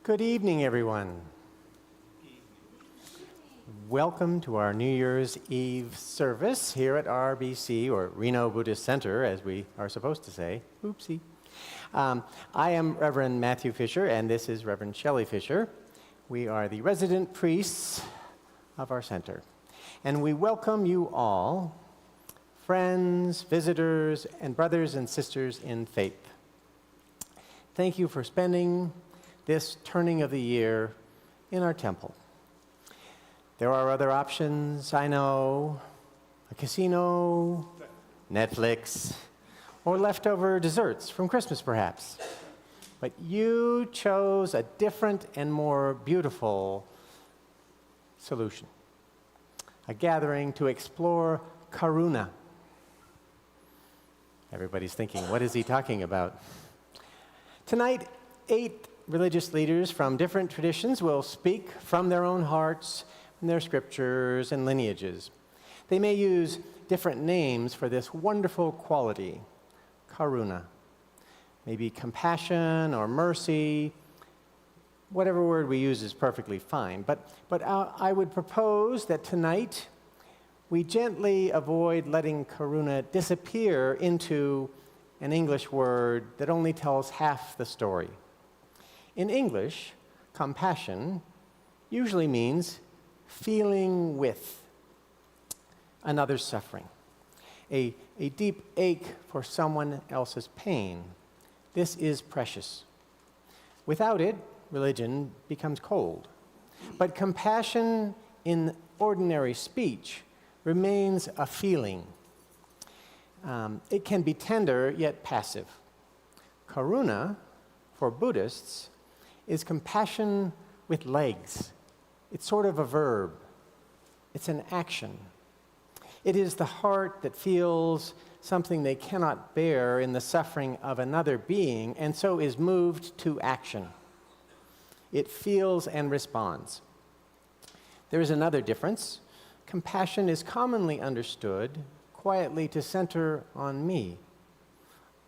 Good evening, everyone. Welcome to our New Year's Eve service here at RBC, or Reno Buddhist Center, as we are supposed to say. Oopsie. I am Reverend Matthew Fisher, and this is Reverend Shelley Fisher. We are the resident priests of our center. And we welcome you all, friends, visitors, and brothers and sisters in faith. Thank you for spending this turning of the year in our temple. There are other options, I know, a casino, Netflix, or leftover desserts from Christmas perhaps. But you chose a different and more beautiful solution, a gathering to explore Karuna. Everybody's thinking, what is he talking about? Tonight, 8 religious leaders from different traditions will speak from their own hearts, from their scriptures and lineages. They may use different names for this wonderful quality, karuna. Maybe compassion or mercy. Whatever word we use is perfectly fine. But I would propose that tonight we gently avoid letting karuna disappear into an English word that only tells half the story. In English, compassion usually means feeling with another's suffering, a deep ache for someone else's pain. This is precious. Without it, religion becomes cold. But compassion in ordinary speech remains a feeling. It can be tender yet passive. Karuna, for Buddhists, is compassion with legs. It's sort of a verb. It's an action. It is the heart that feels something they cannot bear in the suffering of another being, and so is moved to action. It feels and responds. There is another difference. Compassion is commonly understood quietly to center on me.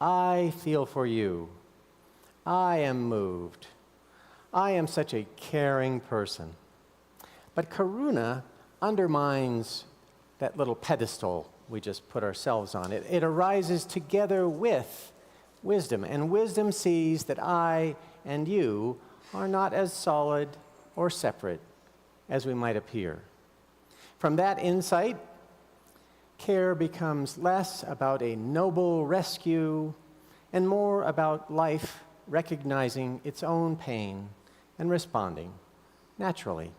I feel for you. I am moved. I am such a caring person. But karuna undermines that little pedestal we just put ourselves on. It arises together with wisdom, and wisdom sees that I and you are not as solid or separate as we might appear. From that insight, care becomes less about a noble rescue and more about life recognizing its own pain and responding naturally.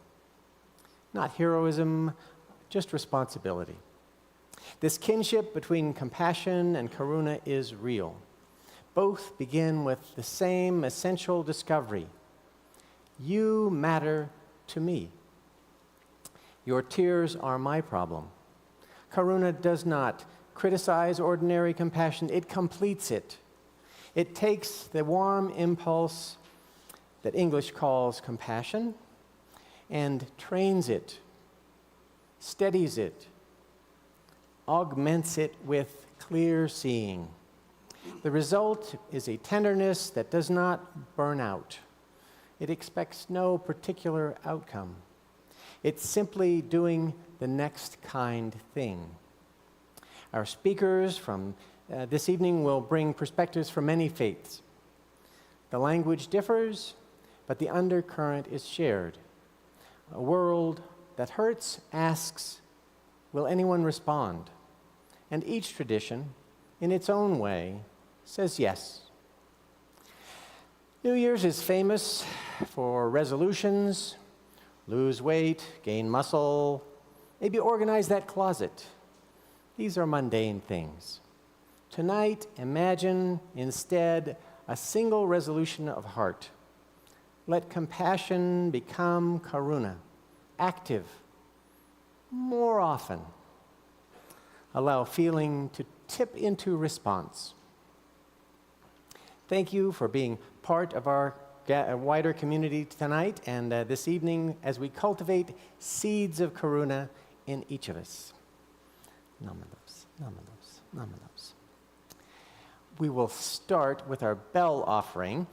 Not heroism, just responsibility. This kinship between compassion and karuna is real. Both begin with the same essential discovery. You matter to me. Your tears are my problem. Karuna does not criticize ordinary compassion, it completes it. It takes the warm impulse that English calls compassion and trains it, steadies it, augments it with clear seeing. The result is a tenderness that does not burn out. It expects no particular outcome. It's simply doing the next kind thing. Our speakers from this evening will bring perspectives from many faiths. The language differs, but the undercurrent is shared. A world that hurts asks, will anyone respond? And each tradition, in its own way, says yes. New Year's is famous for resolutions: lose weight, gain muscle, maybe organize that closet. These are mundane things. Tonight, imagine instead a single resolution of heart. Let compassion become karuna, active, more often. Allow feeling to tip into response. Thank you for being part of our wider community tonight and this evening as we cultivate seeds of karuna in each of us. Namalos, namalos, namalos. We will start with our bell offering.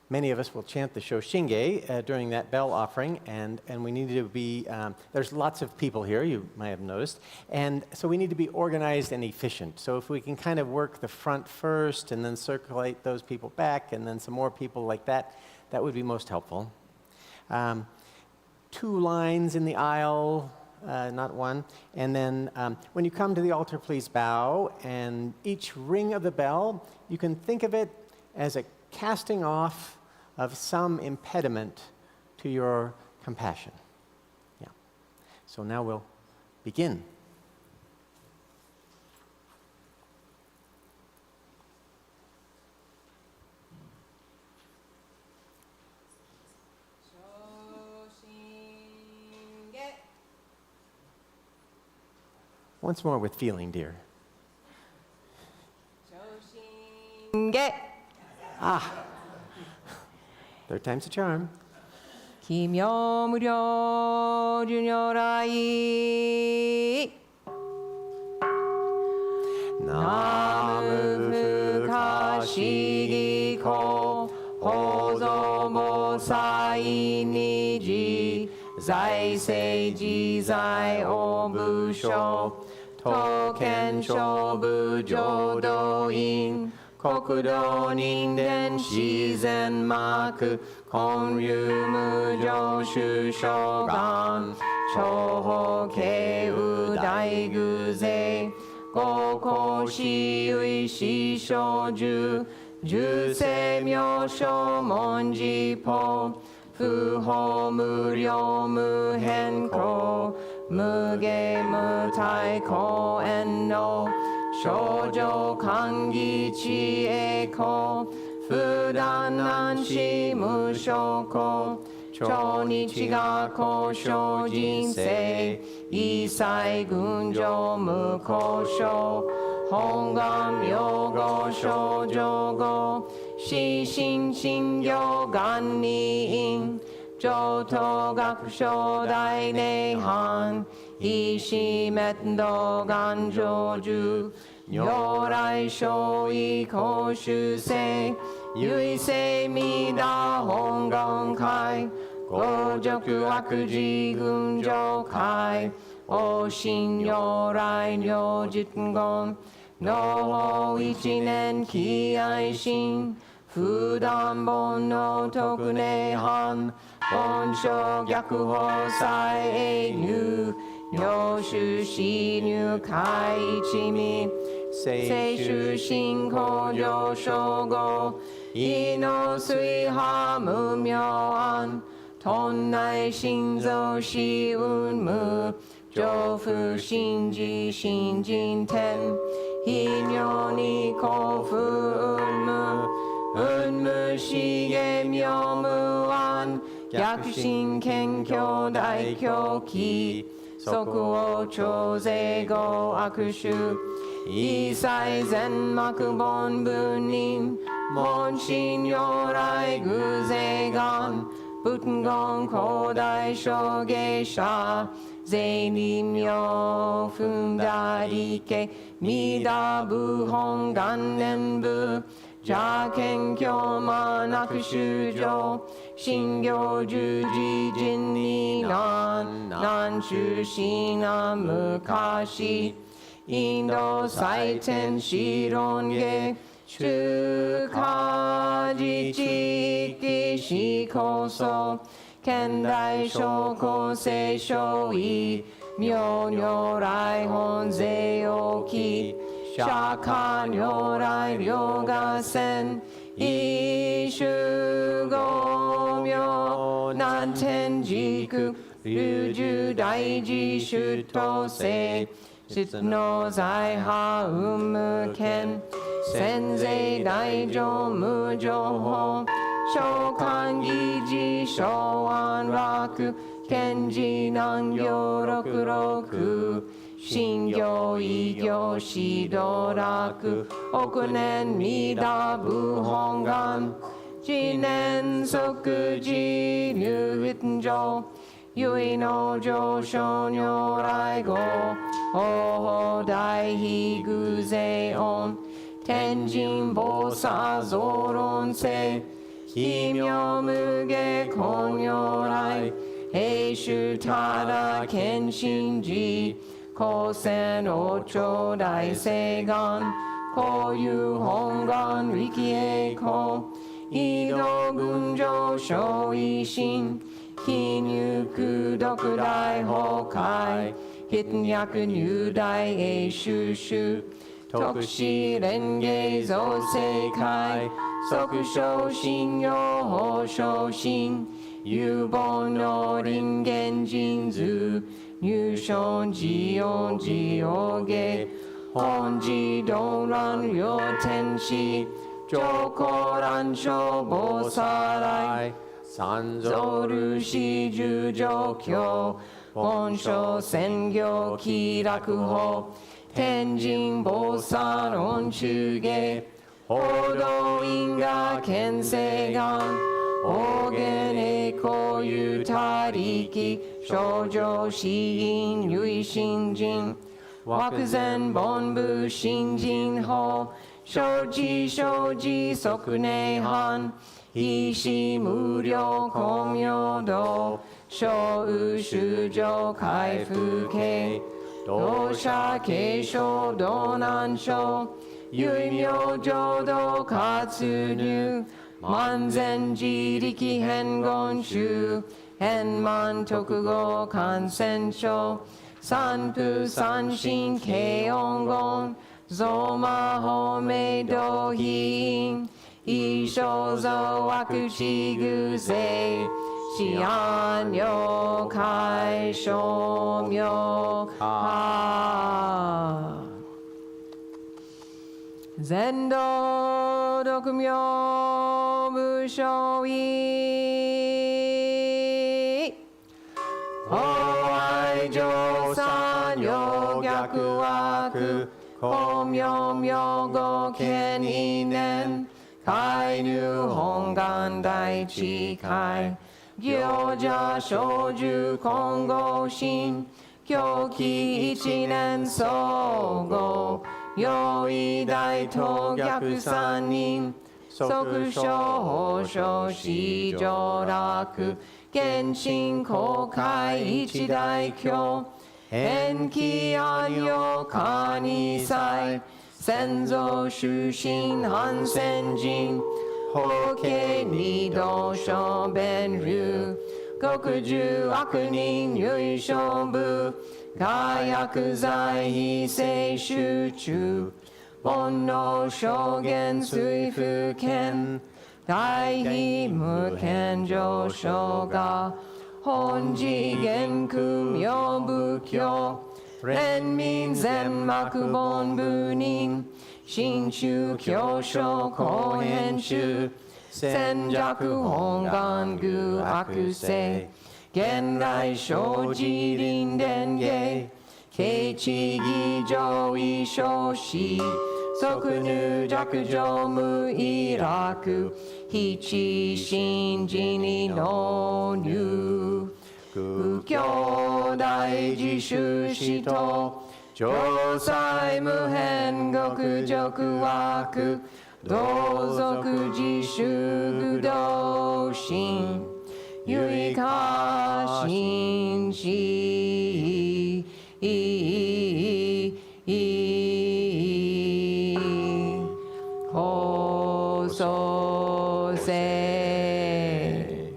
Many of us will chant the Shoshinge during that bell offering, and we need to be, there's lots of people here, you might have noticed, and so we need to be organized and efficient. So if we can kind of work the front first and then circulate those people back and then some more people like that, that would be most helpful. 2 lines in the aisle, not one. And then when you come to the altar, please bow, and each ring of the bell, you can think of it as a casting off of some impediment to your compassion. Yeah. So now we'll begin. Once more with feeling, dear. Ah, 3rd time's a charm. 奇妙無量寿如来南無不可思議光法蔵菩薩二次在世自在応部所東県勝部浄土院国土人伝自然幕根流無常種諸願長法慶右大偶勢五行四唯四小十十世妙正文字法不法無量無変更無下無体公縁の少女歓喜知恵子不断難死無償子超日が交渉人生一切群上無交渉本願妙語少女語死心信行願に因上等学書大涅槃意志滅道願成就如来所以公主世唯世弥陀本願会五辱悪事群上会往生如来如実言の一年喜愛心不断煩悩特涅槃本性逆法再永入領主死入海一味聖主信仰上昇語意の水波無明暗頓内心臓死運無上不信自信人天非妙に幸福運無運無資源妙無暗逆心謙虚大狂気即応超税後悪臭一切全幕本分人門心如来偶税願仏言広大小芸者税理妙分大理系弥陀部本元年部邪見教魔なく修上信行十字人に難南中西南昔インド最天子論下中華自治記史こそ現代諸公聖書意妙如来本税置き釈迦如来両合戦一種五名南天竺龍樹大寺出頭聖質の財派無権先世大乗無情報召喚議事昭安楽賢治南行六六新行異行指導楽億年弥陀部本願次年即時入仏上唯の上昇如来語法大悲偶税音天神菩薩増論世奇妙無下根如来平修ただ謙信寺高専王朝大聖願高遊本願力栄光移動群上小維新非入空独大崩壊筆略入大英収集特使連芸造世界即昇進用法昇進有本の人間人図入賞自音自用芸本自動乱両天使上皇乱勝菩薩来三蔵ルシ十条教本書専業気楽法天神菩薩論中下報道因果見世願大言栄光有他力少女詩因唯心人惑前本部新人法生知生知即内藩一時無量光明道小雨修上開復慶同社継承道南省唯名浄土活入万全自力変言集円満特語感染症三不三心慶音言増魔法明道品一生造悪知偶税思安了解称名化全道独名無償意法愛上三両逆惑公明明語見因縁開入本願大智慧行者小樹金剛心狂気一年総合用意大東逆三人即所法所四上楽見心公開一大教延期安養可二祭先祖終身反戦人法華二道小弁流国中悪人唯勝部火薬剤非正集中煩悩証言水不見大悲無見上昇が本次元空妙仏教連民全幕本部人新宗教書後編集戦弱本願具悪性現代生じ臨伝芸慶地義上位昇死即入弱上無意楽七心寺に納入不教大自主使徒上西無変極辱悪同族自主愚道心ゆいかしんしほそせ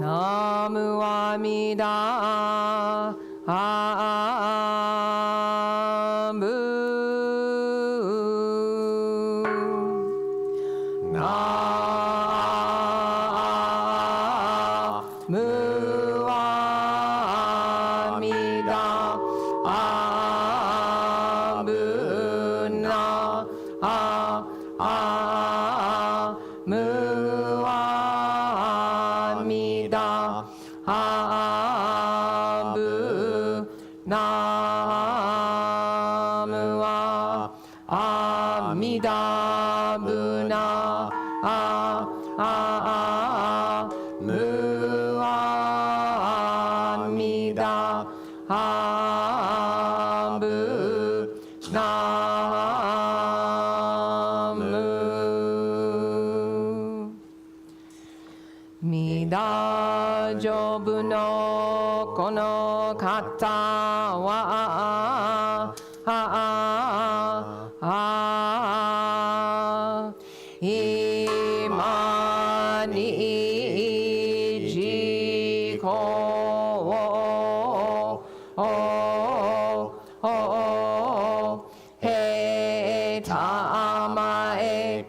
ナムアミダブナムアミダブナムアミダブナムアミダブナムアミダブナムミダジョブのこの方は今に自己をへたまえ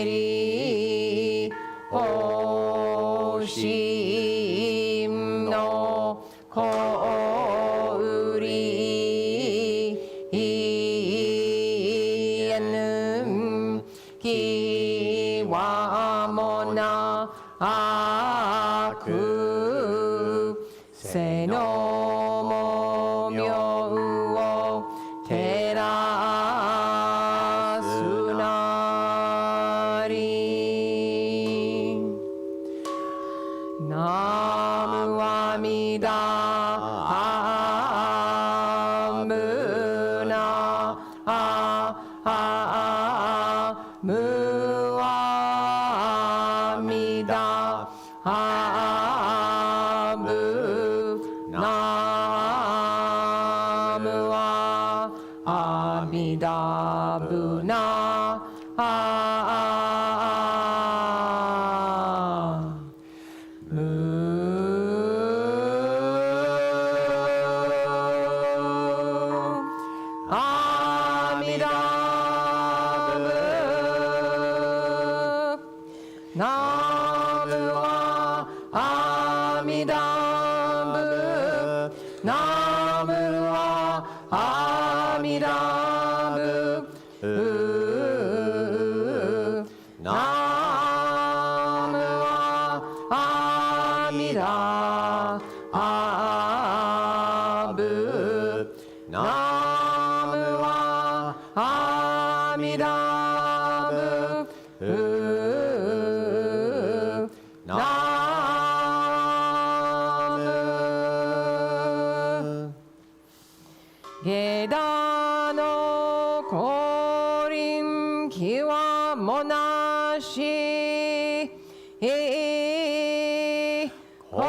りおしんのこうりえぬきわもなくせのもみょうを照らすなりナムアミダブナムアミダブナムアミダブナアミダブナムアミダブナムアミダブナムアミダブナムアミダブナムゲダの降臨きはもなし高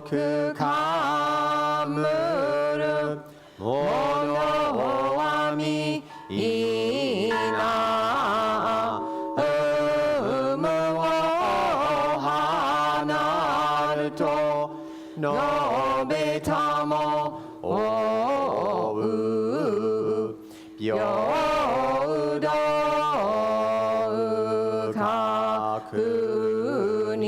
速かむるものはみいなうむを離ると述べたもおう平等確に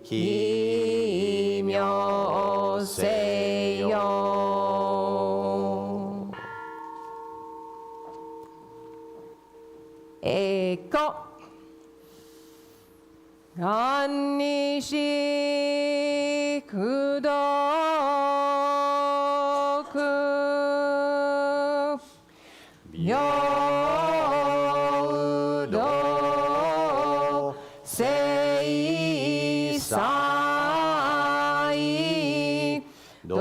奇妙せよ何にしくどく平等聖祭ど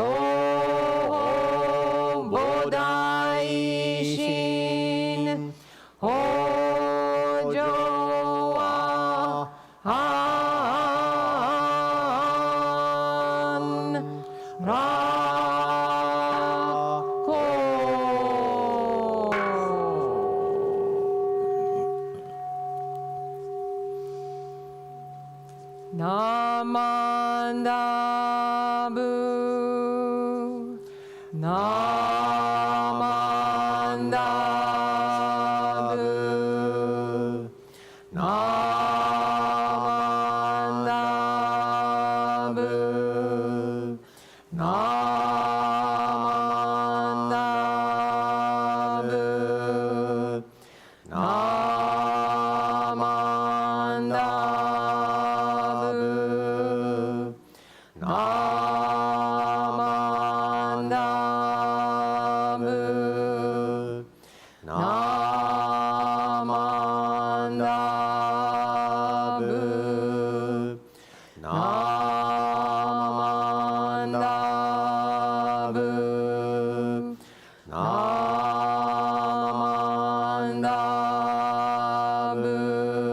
ぼだ Namandabu, Namandabu, Namandabu, Namandabu, Namandabu, Namandabu,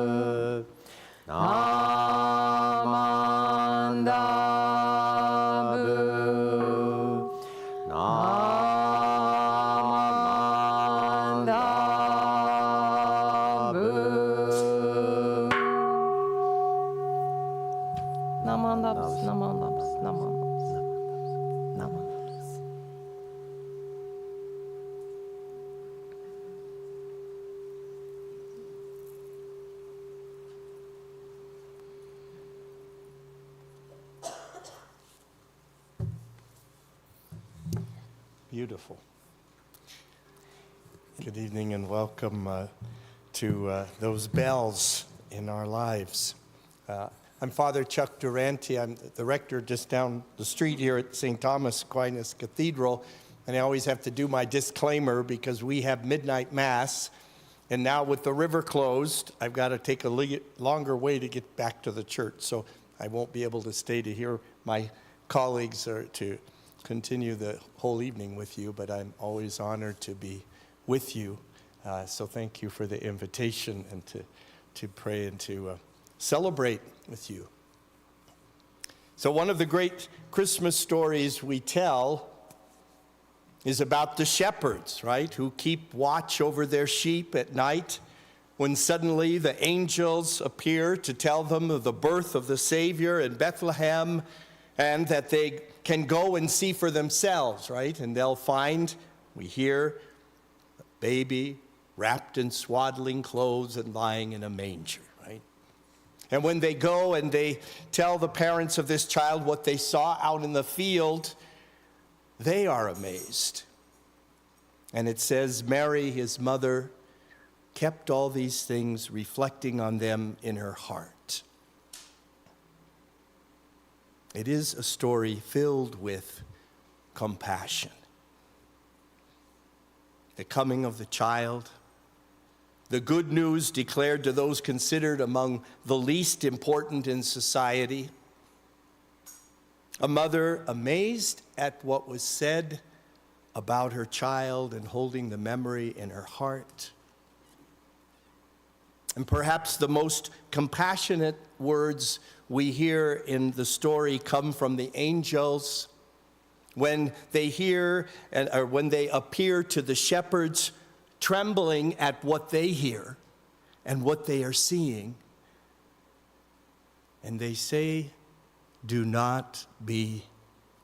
Namandabu, Namandabu, Namandabu, Namandabu, Namandabu, Namandabu, Namandabu, Namandabu. Beautiful. Good evening and welcome to those bells in our lives. I'm Father Chuck Durante. I'm the rector just down the street here at St. Thomas Aquinas Cathedral, and I always have to do my disclaimer because we have midnight mass, and now with the river closed, I've got to take a longer way to get back to the church, so I won't be able to stay to hear my colleagues or to continue the whole evening with you, but I'm always honored to be with you. So thank you for the invitation and to pray and to celebrate with you. So one of the great Christmas stories we tell is about the shepherds, right, who keep watch over their sheep at night when suddenly the angels appear to tell them of the birth of the Savior in Bethlehem and that they can go and see for themselves, right? And they'll find, we hear, a baby wrapped in swaddling clothes and lying in a manger, right? And when they go and they tell the parents of this child what they saw out in the field, they are amazed. And it says, Mary, his mother, kept all these things, reflecting on them in her heart. It is a story filled with compassion. The coming of the child, the good news declared to those considered among the least important in society, a mother amazed at what was said about her child and holding the memory in her heart. And perhaps the most compassionate words we hear in the story come from the angels when they hear or when they appear to the shepherds, trembling at what they hear and what they are seeing. And they say, "Do not be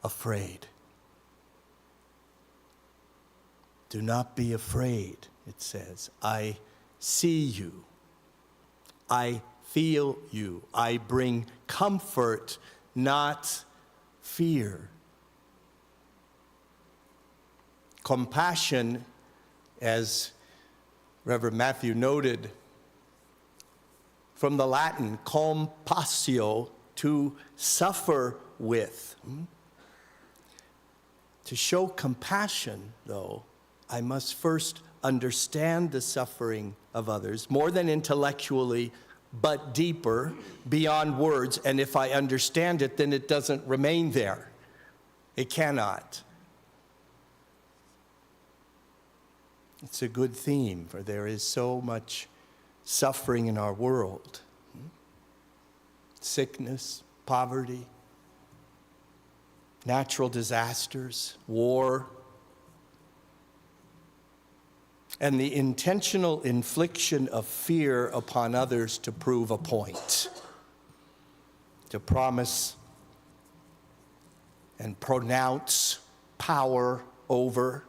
afraid." Do not be afraid, it says. I see you. I feel you. I bring comfort, not fear. Compassion, as Reverend Matthew noted, from the Latin, compassio, to suffer with. To show compassion, though, I must first understand the suffering of others, more than intellectually, but deeper, beyond words. And if I understand it, then it doesn't remain there. It cannot. It's a good theme, for there is so much suffering in our world. Sickness, poverty, natural disasters, war, and the intentional infliction of fear upon others to prove a point, to promise and pronounce power over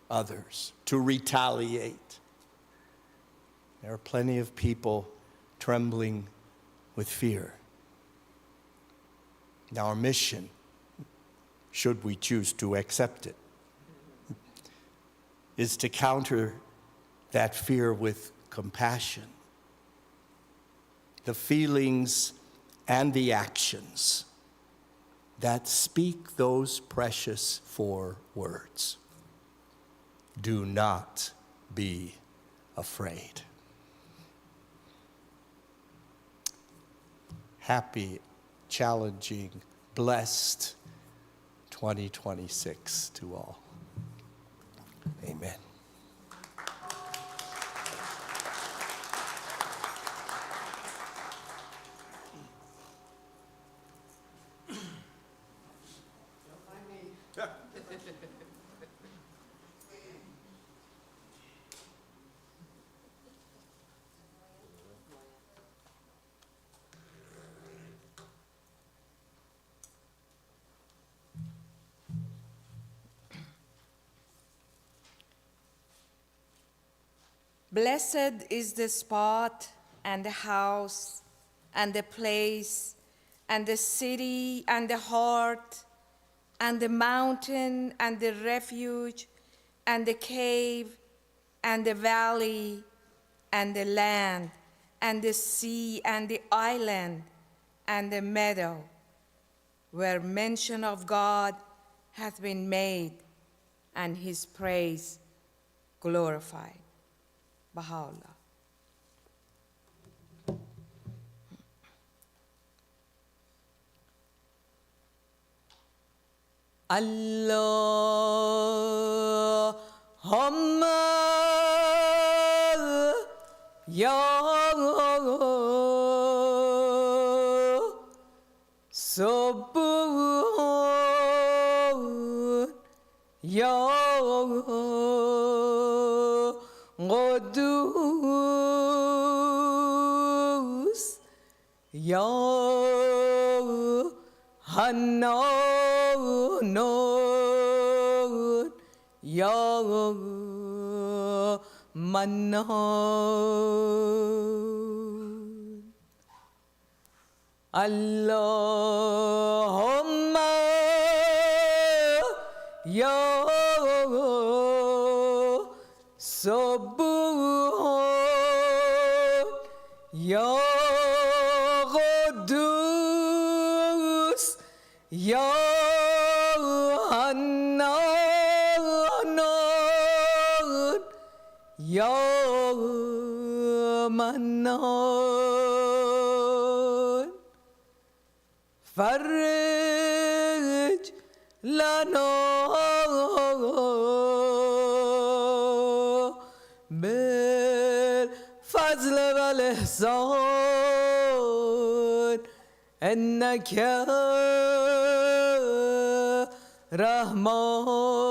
others, to retaliate. There are plenty of people trembling with fear. Now, our mission, should we choose to accept it, is to counter that fear with compassion. The feelings and the actions that speak those precious 4 words. Do not be afraid. Happy, challenging, blessed 2026 to all. Amen. Blessed is the spot and the house and the place and the city and the heart and the mountain and the refuge and the cave and the valley and the land and the sea and the island and the meadow, where mention of God hath been made and his praise glorified. Baha'u'llah. Allahumma ya Sabur ya Qudus ya Hannan ya Mannan. Allahumma ya Sabur ya Qudus ya Hannan ya Mannan. Farij lana bil fazl wal ihsan innaka rahmanun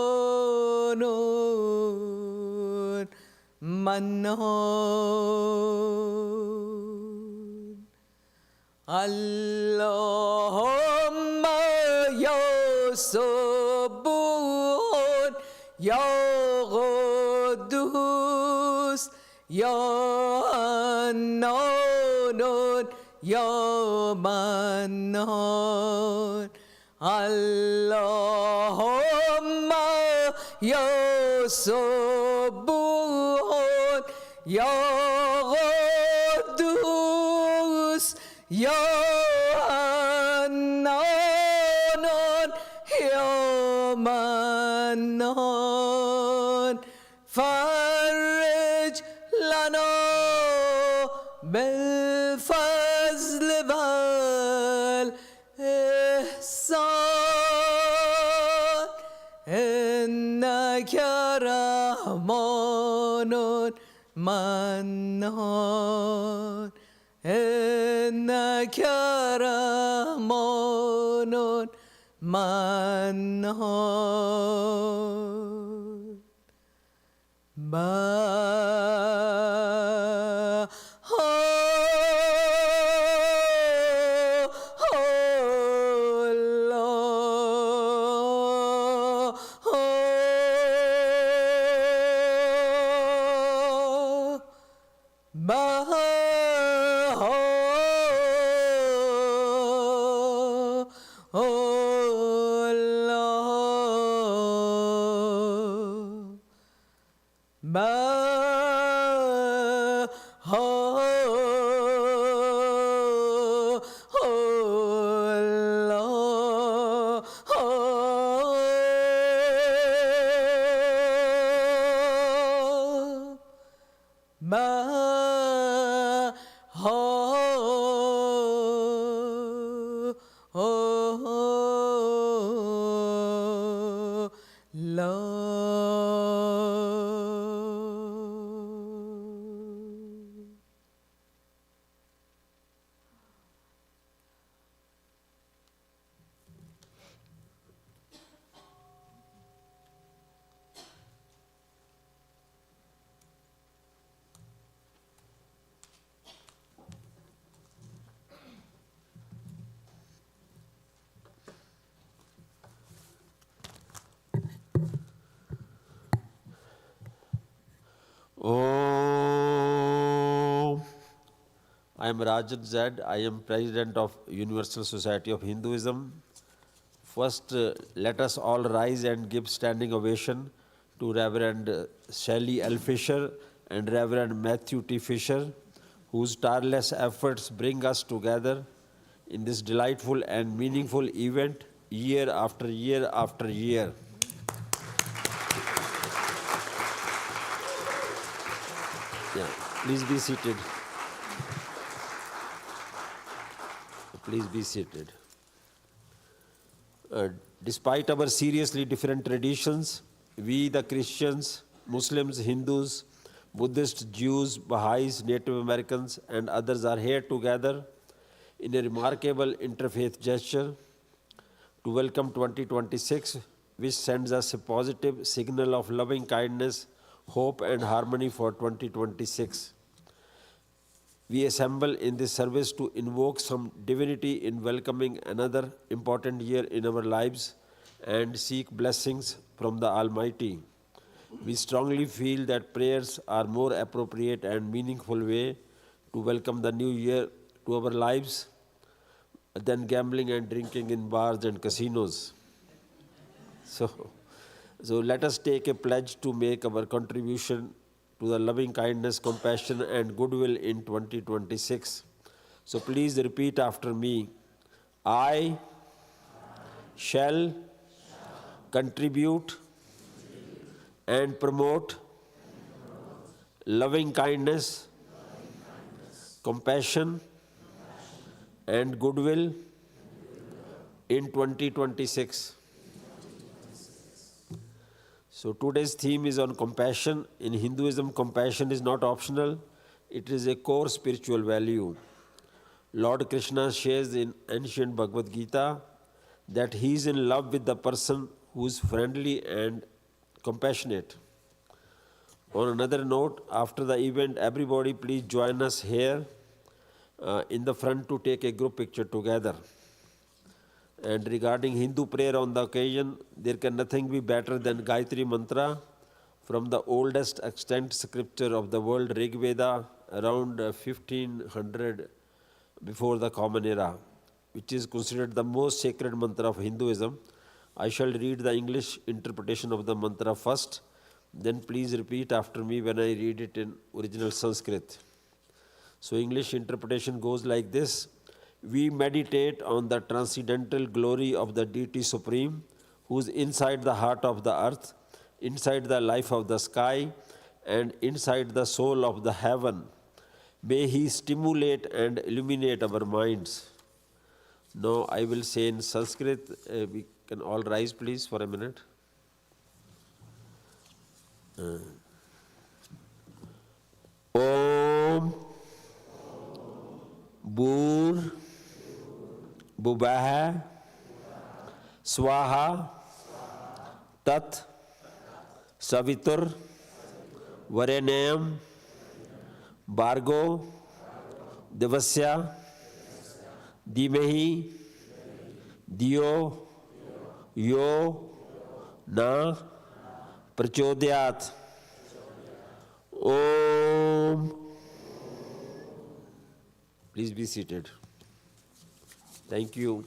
mannan. Allahumma ya Sabur ya Qudus ya Hannan ya Mannan. Allahumma ya Sabur ya Qudus ya Hannan ya Mannan. Farij lana bil fazl wal ihsan innaka rahmanun mannan. innaka rahmanun mannan. Om. I am Rajan Zed. I am President of Universal Society of Hinduism. First, let us all rise and give standing ovation to Reverend Shelley L. Fisher and Reverend Matthew T. Fisher, whose tireless efforts bring us together in this delightful and meaningful event year after year after year. Yeah, please be seated. Please be seated. Despite our seriously different traditions, we the Christians, Muslims, Hindus, Buddhists, Jews, Baha'is, Native Americans and others are here together in a remarkable interfaith gesture to welcome 2026, which sends us a positive signal of loving kindness, hope and harmony for 2026. We assemble in this service to invoke some divinity in welcoming another important year in our lives and seek blessings from the Almighty. We strongly feel that prayers are more appropriate and meaningful way to welcome the new year to our lives than gambling and drinking in bars and casinos. So let us take a pledge to make our contribution to the loving kindness, compassion and goodwill in 2026. So please repeat after me. I shall contribute and promote loving kindness, compassion and goodwill in 2026. So today's theme is on compassion. In Hinduism, compassion is not optional. It is a core spiritual value. Lord Krishna shares in ancient Bhagavad Gita that he is in love with the person who is friendly and compassionate. On another note, after the event, everybody please join us here in the front to take a group picture together. And regarding Hindu prayer on the occasion, there can nothing be better than Gayatri Mantra from the oldest extant scripture of the world, Rig Veda, around 1500 before the Common Era, which is considered the most sacred mantra of Hinduism. I shall read the English interpretation of the mantra first, then please repeat after me when I read it in original Sanskrit. So English interpretation goes like this. We meditate on the transcendental glory of the Deity Supreme, who is inside the heart of the earth, inside the life of the sky, and inside the soul of the heaven. May He stimulate and illuminate our minds. Now I will say in Sanskrit, we can all rise please for a minute. Om Bhur Bhuvah Swaha Tat Savitur Varenyam Bhargo Devasya Dhimahi Diyo Yo Na Prachodhyat. Om Please be seated. Thank you.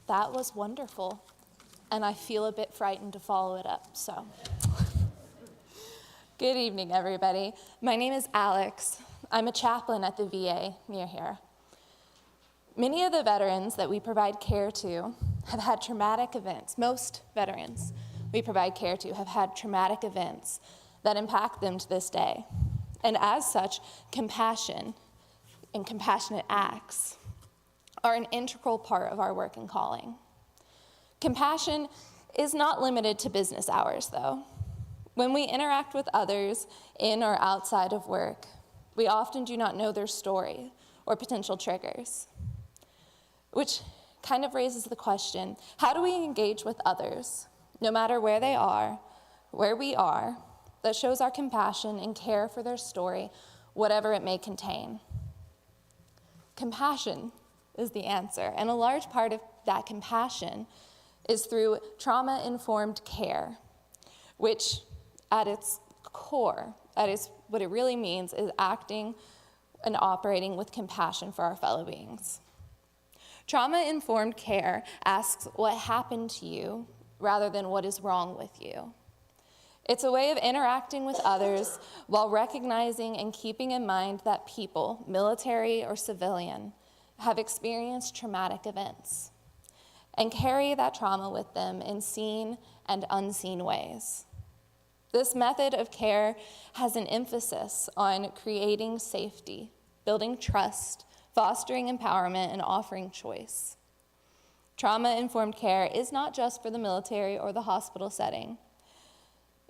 That was wonderful. And I feel a bit frightened to follow it up, so. Good evening, everybody. My name is Alex. I'm a chaplain at the VA near here. Many of the veterans that we provide care to have had traumatic events. Most veterans we provide care to have had traumatic events that impact them to this day. And as such, compassion and compassionate acts are an integral part of our work and calling. Compassion is not limited to business hours, though. When we interact with others in or outside of work, we often do not know their story or potential triggers, which kind of raises the question, how do we engage with others, no matter where they are, where we are, that shows our compassion and care for their story, whatever it may contain? Compassion is the answer, and a large part of that compassion is through trauma-informed care, which at its core, what it really means is acting and operating with compassion for our fellow beings. Trauma-informed care asks what happened to you rather than what is wrong with you. It's a way of interacting with others while recognizing and keeping in mind that people, military or civilian, have experienced traumatic events and carry that trauma with them in seen and unseen ways. This method of care has an emphasis on creating safety, building trust, fostering empowerment, and offering choice. Trauma-informed care is not just for the military or the hospital setting.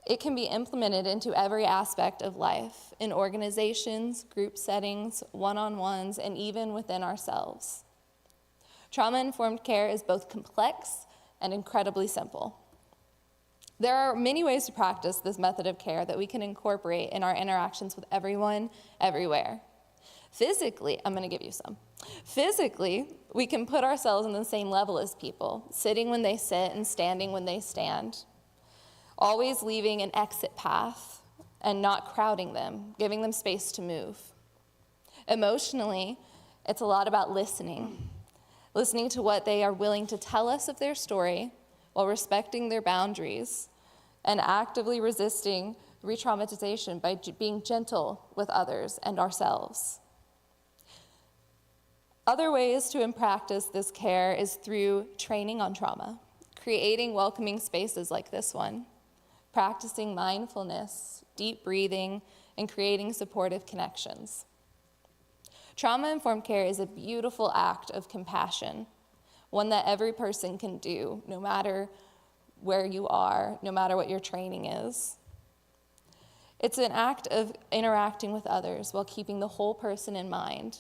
It can be implemented into every aspect of life, in organizations, group settings, one-on-ones, and even within ourselves. Trauma-informed care is both complex and incredibly simple. There are many ways to practice this method of care that we can incorporate in our interactions with everyone, everywhere. Physically, I'm going to give you some. Physically, we can put ourselves on the same level as people, sitting when they sit and standing when they stand, always leaving an exit path and not crowding them, giving them space to move. Emotionally, it's a lot about listening to what they are willing to tell us of their story while respecting their boundaries and actively resisting re-traumatization by being gentle with others and ourselves. Other ways to practice this care is through training on trauma, creating welcoming spaces like this one, practicing mindfulness, deep breathing, and creating supportive connections. Trauma-informed care is a beautiful act of compassion, one that every person can do, no matter where you are, no matter what your training is. It's an act of interacting with others while keeping the whole person in mind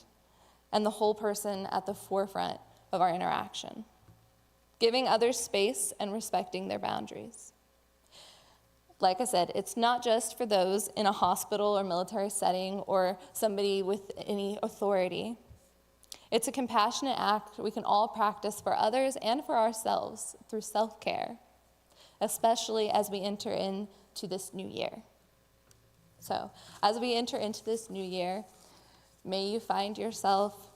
and the whole person at the forefront of our interaction, giving others space and respecting their boundaries. Like I said, it's not just for those in a hospital or military setting or somebody with any authority. It's a compassionate act we can all practice for others and for ourselves through self-care, especially as we enter into this new year. So, as we enter into this new year, may you find yourself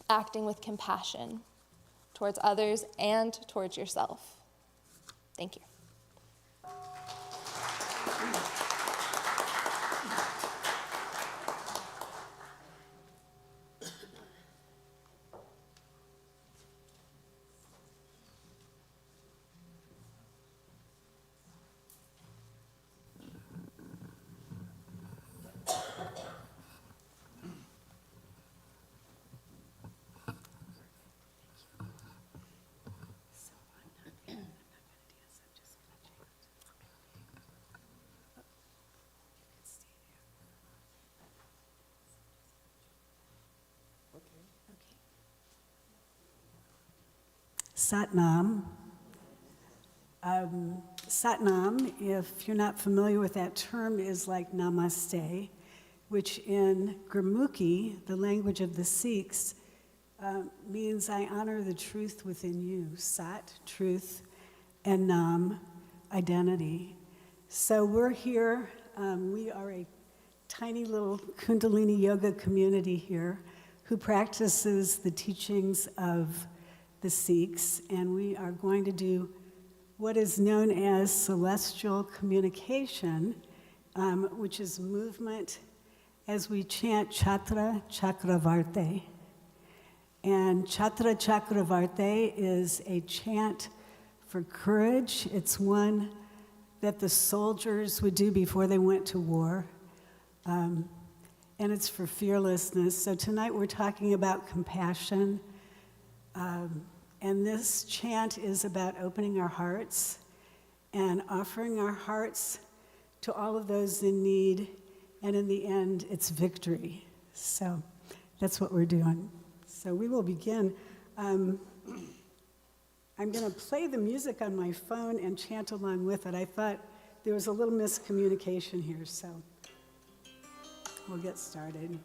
acting with compassion towards others and towards yourself. Thank you. Satnam. Satnam, if you're not familiar with that term, is like namaste, which in Gurmukhi, the language of the Sikhs, means I honor the truth within you. Sat, truth, and Nam, identity. So we're here. We are a tiny little Kundalini yoga community here who practices the teachings of the Sikhs, and we are going to do what is known as celestial communication, which is movement as we chant Chatra Chakravarti. And Chatra Chakravarti is a chant for courage. It's one that the soldiers would do before they went to war. And it's for fearlessness. So tonight we're talking about compassion. And this chant is about opening our hearts and offering our hearts to all of those in need. And in the end, it's victory. So that's what we're doing. So we will begin. I'm going to play the music on my phone and chant along with it. I thought there was a little miscommunication here, so we'll get started.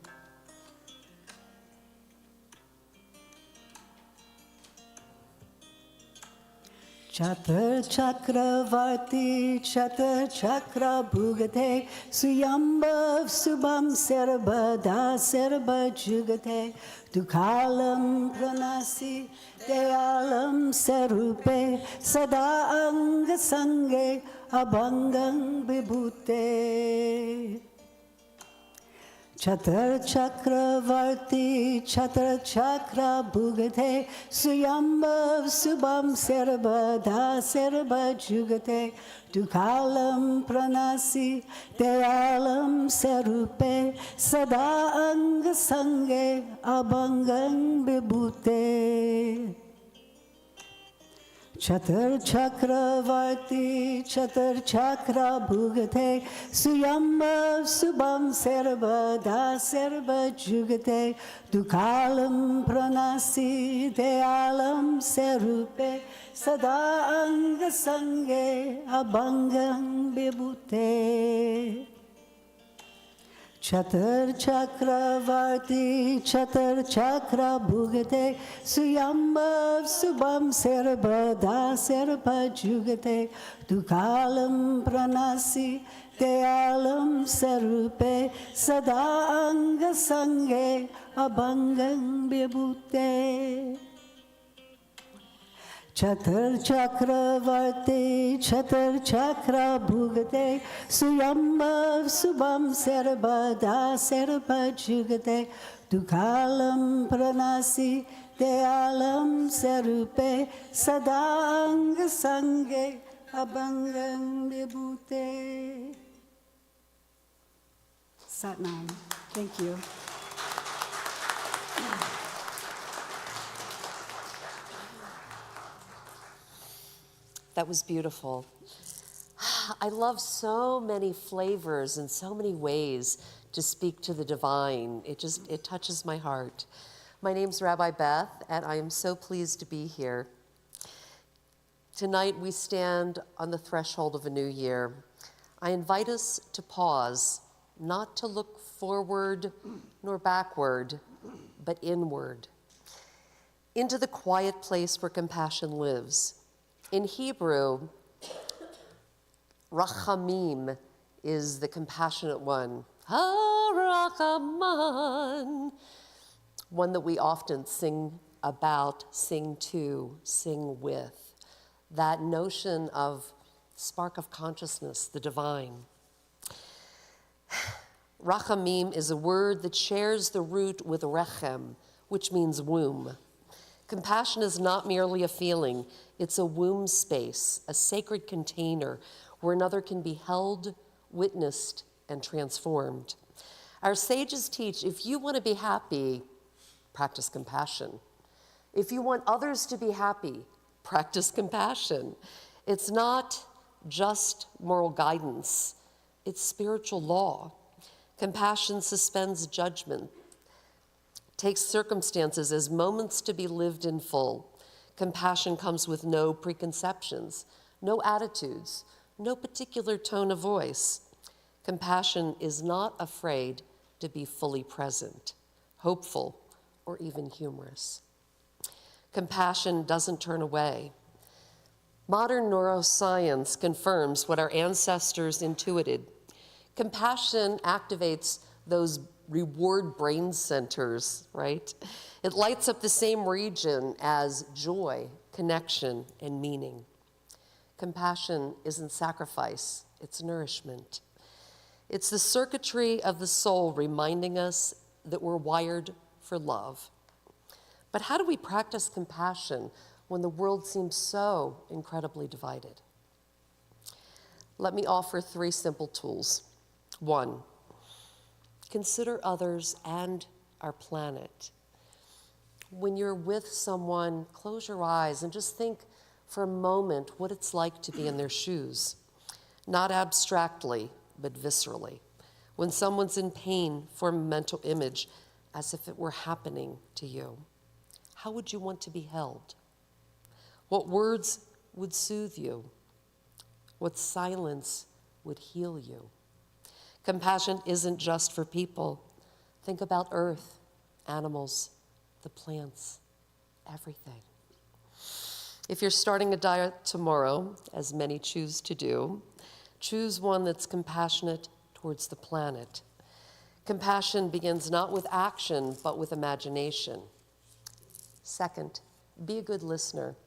Chatra Chakravarti, Chatra Chakra Bhugate, Suyambhav Subham Sarvada Sarva Jugate, Dukhalam Pranasi, Dayalam Sarupe, Sada Anga Sange, Abhangang Vibhute. Chatra Chakravarti, Chatra Chakra Bhugate, Suyambhav Subham Sarvada Sarva Jugate, Dukhalam Pranasi, Dayalam Sarupe, Sada Anga Sange, Abhangang Vibhute. Chatra Chakravarti, Chatra Chakra Bhugate, Suyambhav Subham Sarvada Sarva Jugate, Dukhalam Pranasi, Dayalam Sarupe, Sada Anga Sange, Abhangang Vibhute. Chatra Chakravarti, Chatra Chakra Bhugate, Suyambhav Subham Sarvada Sarva Jugate, Dukhalam Pranasi, Dayalam Sarupe, Sada Anga Sange, Abhangang Vibhute. Chatra Chakravarti, Chatra Chakra Bhugate, Suyambhav Subham Sarvada Sarva Jugate, Dukhalam Pranasi, Dayalam Sarupe, Sada Anga Sange, Abhangang Vibhute. Satnam. Thank you. That was beautiful. I love so many flavors and so many ways to speak to the divine. It touches my heart. My name's Rabbi Beth, and I am so pleased to be here. Tonight we stand on the threshold of a new year. I invite us to pause, not to look forward nor backward, but inward, into the quiet place where compassion lives. In Hebrew, Rachamim is the compassionate one. Ha-Rachaman, one that we often sing about, sing to, sing with. That notion of spark of consciousness, the divine. Rachamim is a word that shares the root with rechem, which means womb. Compassion is not merely a feeling, it's a womb space, a sacred container where another can be held, witnessed, and transformed. Our sages teach, if you want to be happy, practice compassion. If you want others to be happy, practice compassion. It's not just moral guidance, it's spiritual law. Compassion suspends judgment, takes circumstances as moments to be lived in full. Compassion comes with no preconceptions, no attitudes, no particular tone of voice. Compassion is not afraid to be fully present, hopeful, or even humorous. Compassion doesn't turn away. Modern neuroscience confirms what our ancestors intuited. Compassion activates those reward brain centers, right? It lights up the same region as joy, connection, and meaning. Compassion isn't sacrifice, it's nourishment. It's the circuitry of the soul reminding us that we're wired for love. But how do we practice compassion when the world seems so incredibly divided? Let me offer 3 simple tools. 1, consider others and our planet. When you're with someone, close your eyes and just think for a moment what it's like to be in their shoes, not abstractly, but viscerally. When someone's in pain, form a mental image as if it were happening to you. How would you want to be held? What words would soothe you? What silence would heal you? Compassion isn't just for people. Think about earth, animals, the plants, everything. If you're starting a diet tomorrow, as many choose to do, choose one that's compassionate towards the planet. Compassion begins not with action, but with imagination. 2nd, be a good listener.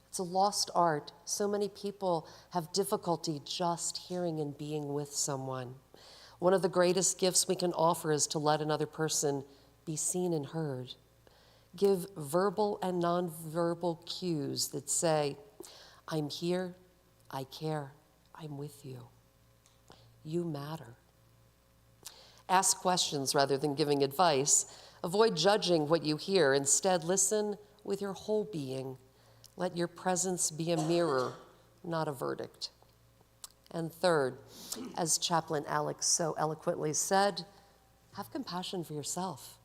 It's a lost art. So many people have difficulty just hearing and being with someone. One of the greatest gifts we can offer is to let another person be seen and heard. Give verbal and nonverbal cues that say, I'm here, I care, I'm with you. You matter. Ask questions rather than giving advice. Avoid judging what you hear. Instead, listen with your whole being. Let your presence be a mirror, not a verdict. And 3rd, as Chaplain Alex so eloquently said, have compassion for yourself.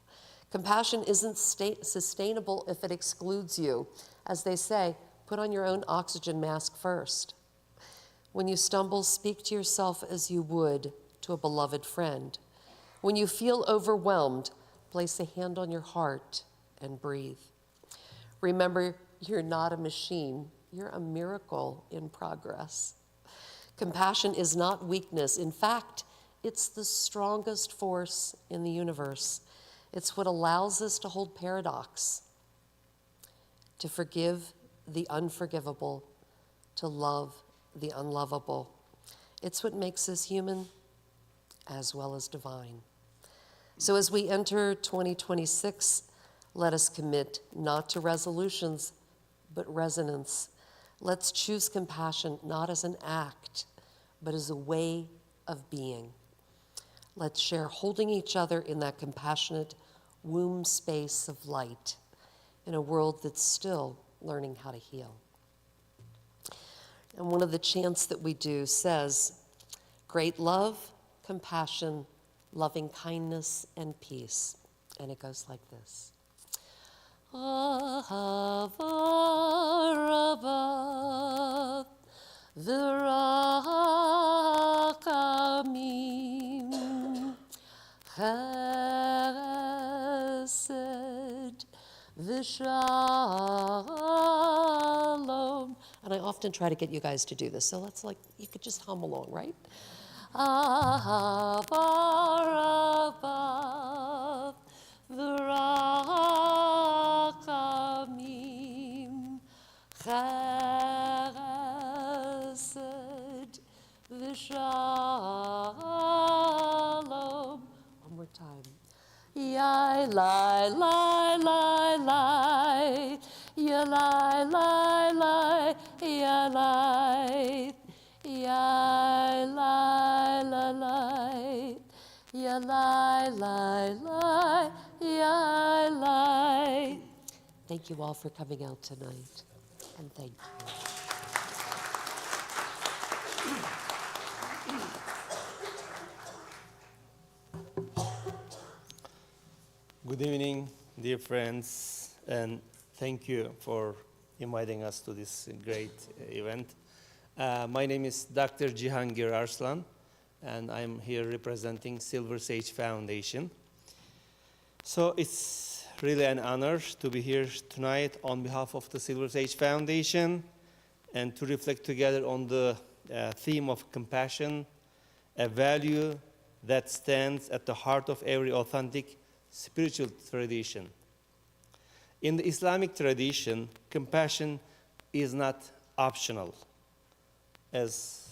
Compassion isn't sustainable if it excludes you. As they say, put on your own oxygen mask first. When you stumble, speak to yourself as you would to a beloved friend. When you feel overwhelmed, place a hand on your heart and breathe. Remember, you're not a machine. You're a miracle in progress. Compassion is not weakness. In fact, it's the strongest force in the universe. It's what allows us to hold paradox, to forgive the unforgivable, to love the unlovable. It's what makes us human as well as divine. So as we enter 2026, let us commit not to resolutions, but resonance. Let's choose compassion not as an act, but as a way of being. Let's share holding each other in that compassionate womb space of light in a world that's still learning how to heal. And one of the chants that we do says, great love, compassion, loving kindness, and peace. And it goes like this. Above the Rachamim, Chesed v'Shalom. And I often try to get you guys to do this, so let's you could just hum along, right? Above the Rachamim, Chesed v'Shalom. One more time. Yai lai lai lai lai, ya lai lai lai, ya lai, ya lai la lai, ya lai lai lai, ya lai. Thank you all for coming out tonight, and thank you. Good evening, dear friends, and thank you for inviting us to this great event. My name is Dr. Jihangir Arslan, and I'm here representing Silver Sage Foundation. So it's really an honor to be here tonight on behalf of the Silver Sage Foundation and to reflect together on the theme of compassion, a value that stands at the heart of every authentic spiritual tradition. In the Islamic tradition, compassion is not optional, as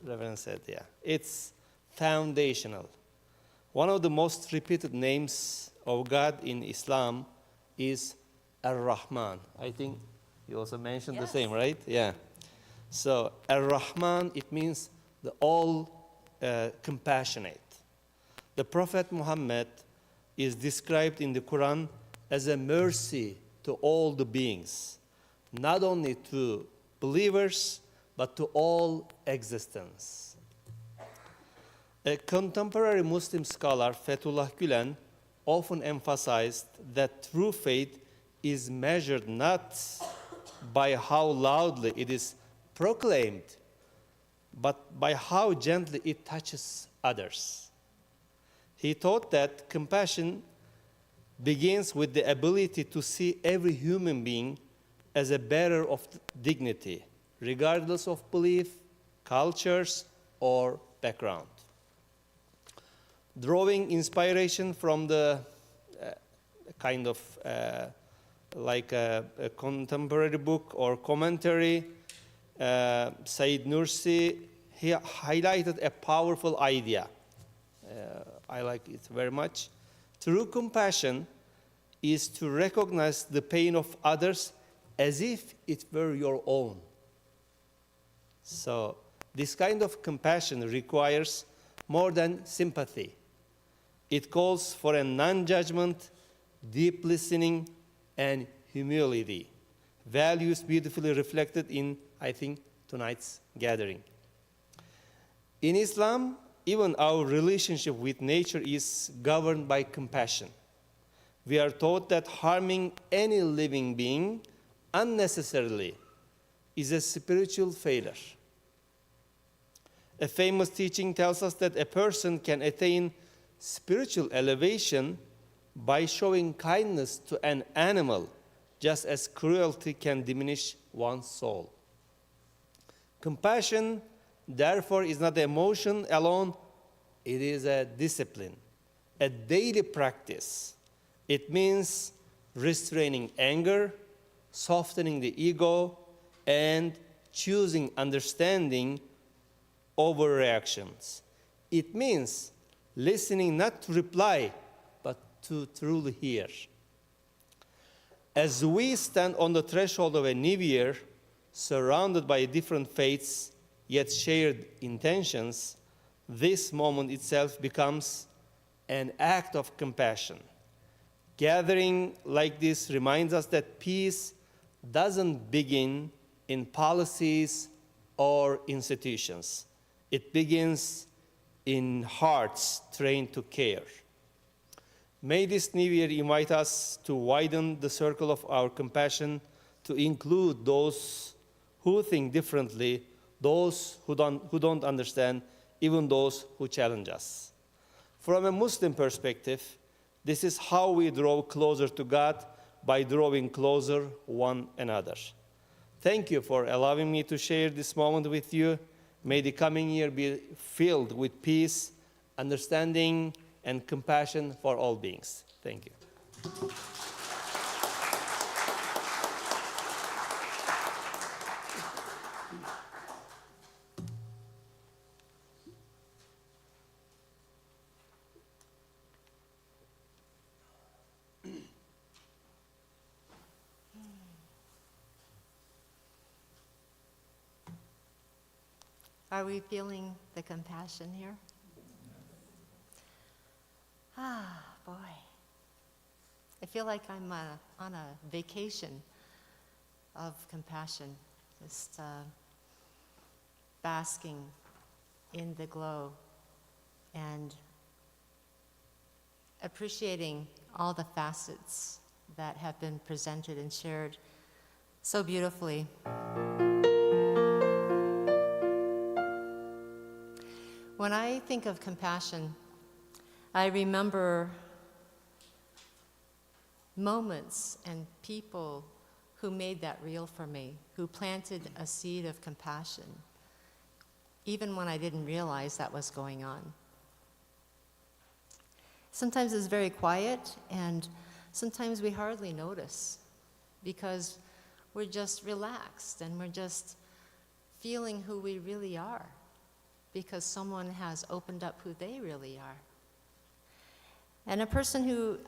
Reverend said, yeah. It's foundational. One of the most repeated names of God in Islam is Ar-Rahman. I think you also mentioned the same, right? Yeah. So Ar-Rahman, it means the all compassionate. The Prophet Muhammad is described in the Quran as a mercy to all the beings, not only to believers, but to all existence. A contemporary Muslim scholar, Fethullah Gülen, often emphasized that true faith is measured not by how loudly it is proclaimed, but by how gently it touches others. He taught that compassion begins with the ability to see every human being as a bearer of dignity, regardless of belief, cultures, or background. Drawing inspiration from the kind of like a contemporary book or commentary, Said Nursi, he highlighted a powerful idea. I like it very much. True compassion is to recognize the pain of others as if it were your own. So this kind of compassion requires more than sympathy. It calls for a non-judgment, deep listening, and humility. Values beautifully reflected in, I think, tonight's gathering. In Islam, even our relationship with nature is governed by compassion. We are taught that harming any living being unnecessarily is a spiritual failure. A famous teaching tells us that a person can attain spiritual elevation by showing kindness to an animal, just as cruelty can diminish one's soul. Compassion, therefore, is not emotion alone, it is a discipline, a daily practice. It means restraining anger, softening the ego, and choosing understanding over reactions. It means listening not to reply, but to truly hear. As we stand on the threshold of a new year, surrounded by different faiths, yet shared intentions, this moment itself becomes an act of compassion. Gathering like this reminds us that peace doesn't begin in policies or institutions. It begins in hearts trained to care. May this new year invite us to widen the circle of our compassion to include those who think differently, those who don't understand, even those who challenge us. From a Muslim perspective, this is how we draw closer to God, by drawing closer one another. Thank you for allowing me to share this moment with you. May the coming year be filled with peace, understanding, and compassion for all beings. Thank you. Are we feeling the compassion here? Ah, boy. I feel like I'm on a vacation of compassion, just basking in the glow and appreciating all the facets that have been presented and shared so beautifully. When I think of compassion, I remember moments and people who made that real for me, who planted a seed of compassion, even when I didn't realize that was going on. Sometimes it's very quiet, and sometimes we hardly notice because we're just relaxed and we're just feeling who we really are because someone has opened up who they really are. And a person who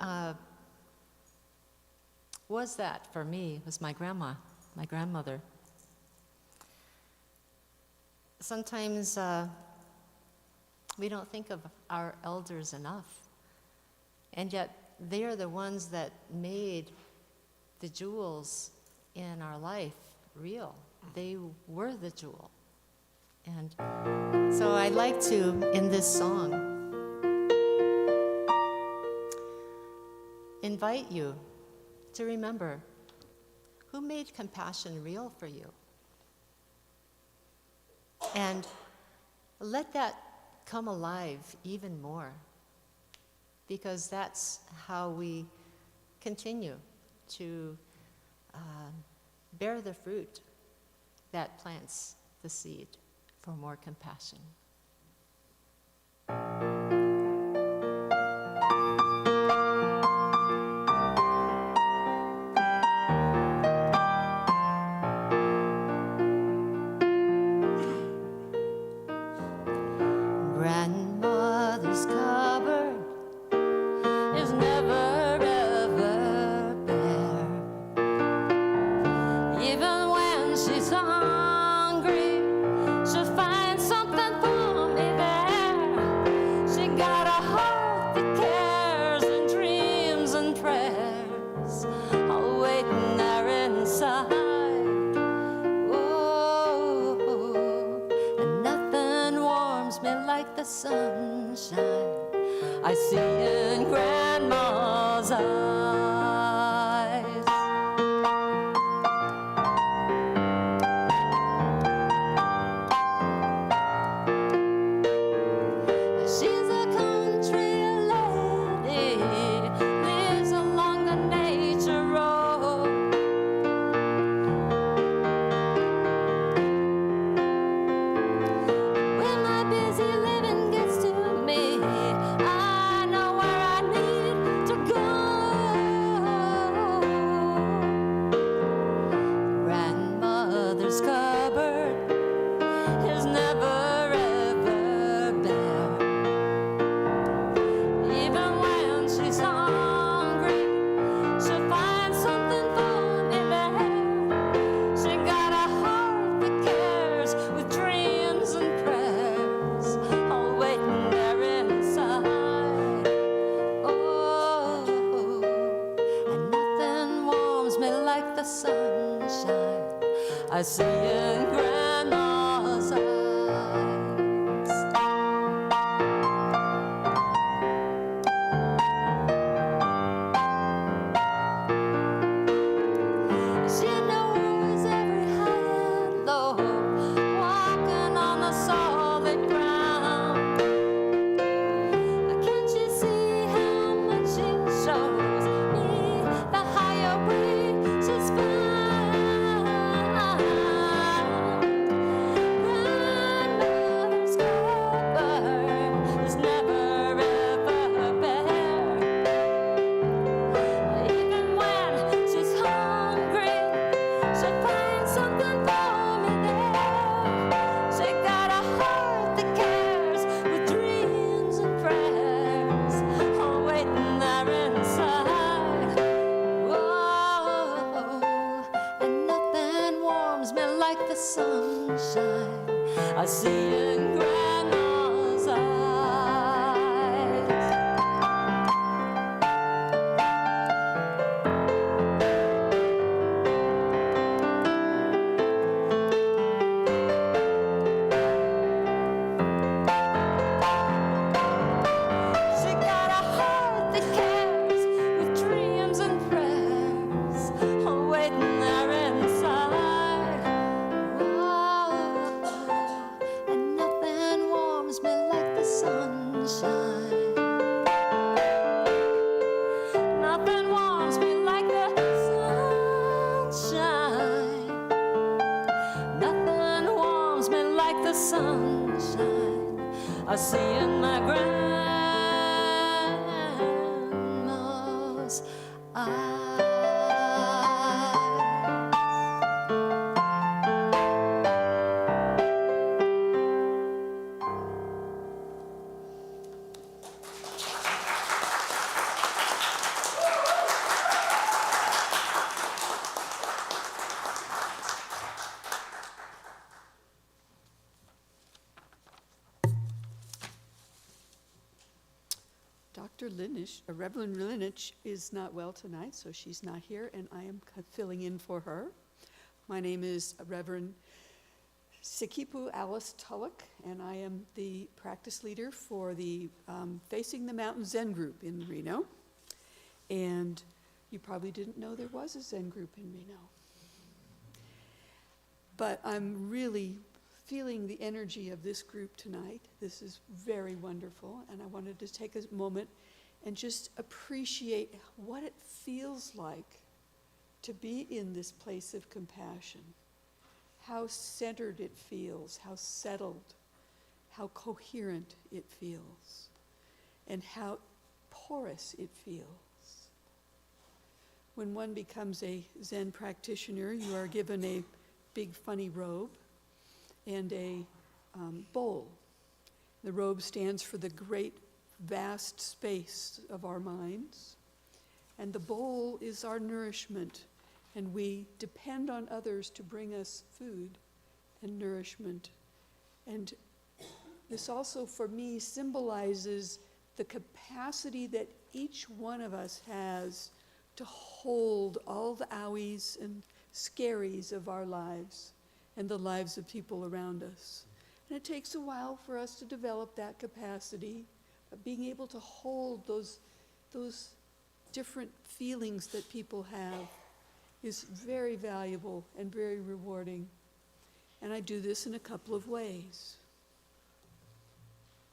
was that for me was my grandmother. Sometimes we don't think of our elders enough, and yet they are the ones that made the jewels in our life real. They were the jewel. And so I'd like to, in this song, invite you to remember who made compassion real for you. And let that come alive even more, because that's how we continue to bear the fruit that plants the seed for more compassion. Grandmother's cupboard is never ever bare. Even when she's hungry, she'll find something for me there. She got a heart that cares and dreams and prayers, all waiting there inside. Oh, and nothing warms me like the sunshine I see in Grandma's eyes. She's a country lady, lives along the nature road. When my busy living gets to me, I know where I need to go. Grandmother's cupboard is never ever bare. Even when she's hungry, she'll find something for me there. She got a heart that cares with dreams and prayers, all waiting there inside. Oh, and nothing warms me like the sunshine I see in Grandma's eyes. She knows every high and low, walking on the solid ground. Can't you see how much she shows me the higher way she's found? Grandmother's cupboard is never ever bare. Even when she's hungry, she'll find something for me there. She got a heart that cares with dreams and prayers, all waiting there inside. Whoa, and nothing warms me like the sunshine I see in Grandma's eyes. She got a heart that cares with dreams and prayers, all waiting there inside. Whoa, and nothing warms me like the sunshine. Nothing warms me like the sunshine. Nothing warms me like the sunshine I see in my grandmother's Dr. Linich, Reverend Linich is not well tonight, so she's not here, and I am filling in for her. My name is Reverend Sikipu Alice Tulloch, and I am the practice leader for the Facing the Mountain Zen group in Reno. And you probably didn't know there was a Zen group in Reno. But I'm really feeling the energy of this group tonight. This is very wonderful, and I wanted to take a moment and just appreciate what it feels like to be in this place of compassion. How centered it feels, how settled, how coherent it feels, and how porous it feels. When one becomes a Zen practitioner, you are given a big funny robe and a bowl. The robe stands for the great vast space of our minds, and the bowl is our nourishment, and we depend on others to bring us food and nourishment. And this also, for me, symbolizes the capacity that each one of us has to hold all the owies and scaries of our lives and the lives of people around us. And it takes a while for us to develop that capacity, but being able to hold those different feelings that people have is very valuable and very rewarding. And I do this in a couple of ways.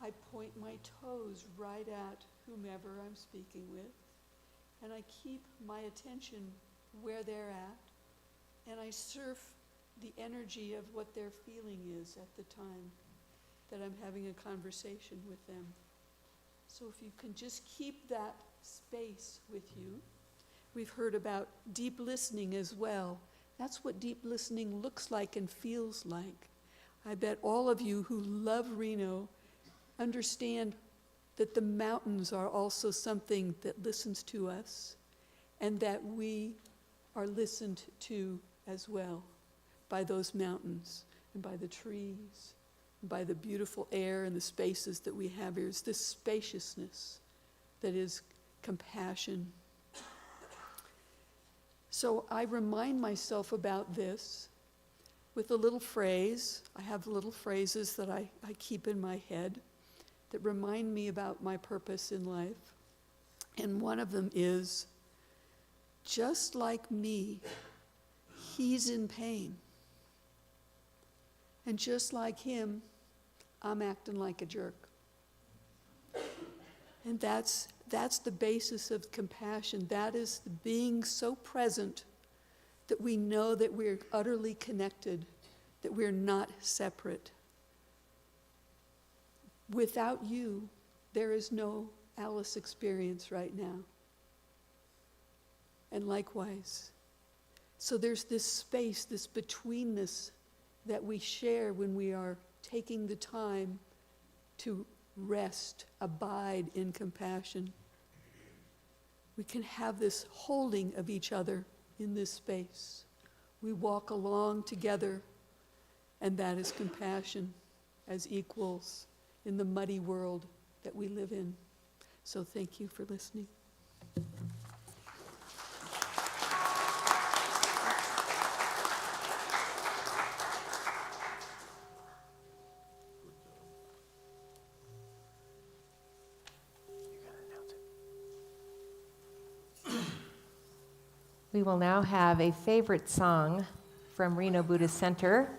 I point my toes right at whomever I'm speaking with, and I keep my attention where they're at, and I surf the energy of what their feeling is at the time that I'm having a conversation with them. So if you can just keep that space with you. We've heard about deep listening as well. That's what deep listening looks like and feels like. I bet all of you who love Reno understand that the mountains are also something that listens to us, and that we are listened to as well by those mountains and by the trees, and by the beautiful air and the spaces that we have here. It's this spaciousness that is compassion. So I remind myself about this with a little phrase. I have little phrases that I keep in my head that remind me about my purpose in life. And one of them is, just like me, he's in pain. And just like him, I'm acting like a jerk. And that's the basis of compassion. That is being so present that we know that we're utterly connected, that we're not separate. Without you, there is no Alice experience right now. And likewise. So there's this space, this betweenness that we share when we are taking the time to rest, abide in compassion. We can have this holding of each other in this space. We walk along together, and that is compassion as equals in the muddy world that we live in. So thank you for listening. We will now have a favorite song from Reno Buddhist Center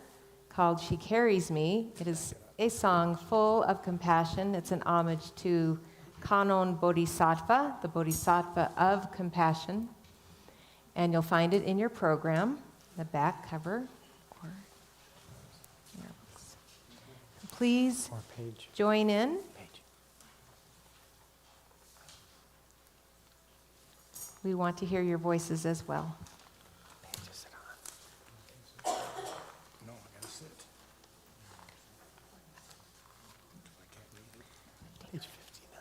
called She Carries Me. It is a song full of compassion. It's an homage to Kannon Bodhisattva, the Bodhisattva of compassion. And you'll find it in your program, the back cover. Or in your books. Please Or page. join in. Page. We want to hear your voices as well. No, I gotta sit. Page 59.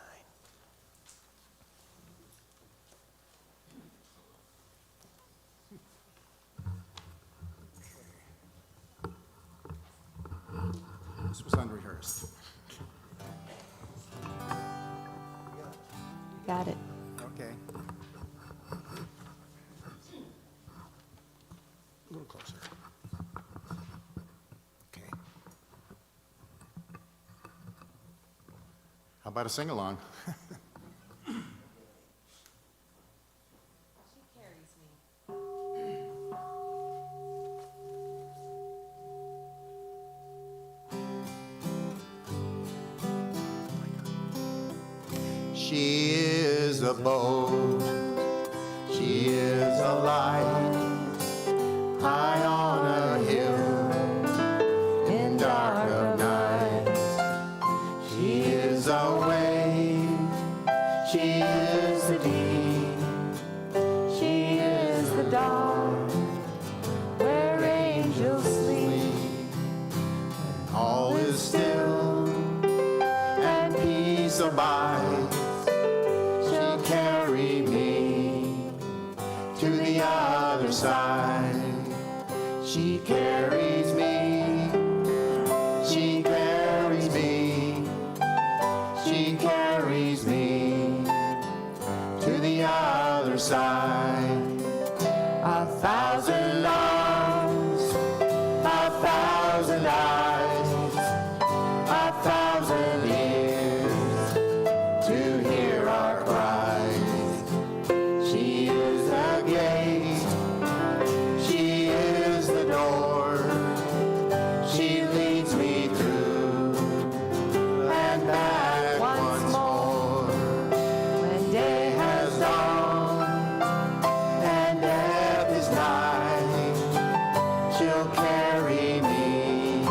This was unrehearsed. Got it. Okay. A little closer. Okay. How about a sing-along? She is a boat, she is a light, high on a hill, in dark of night. She is a wave, she is the deep, She is the dawn where angels sleep. all is still, and peace abides. She'll carry me to the other side. She carries me, she carries me, she carries me to the other side. 1,000 arms, 1,000 eyes, 1,000 ears to hear our cries. She is the gate, she is the door, she leads me through and back once more. When day Has dawned and death is nigh, she'll carry me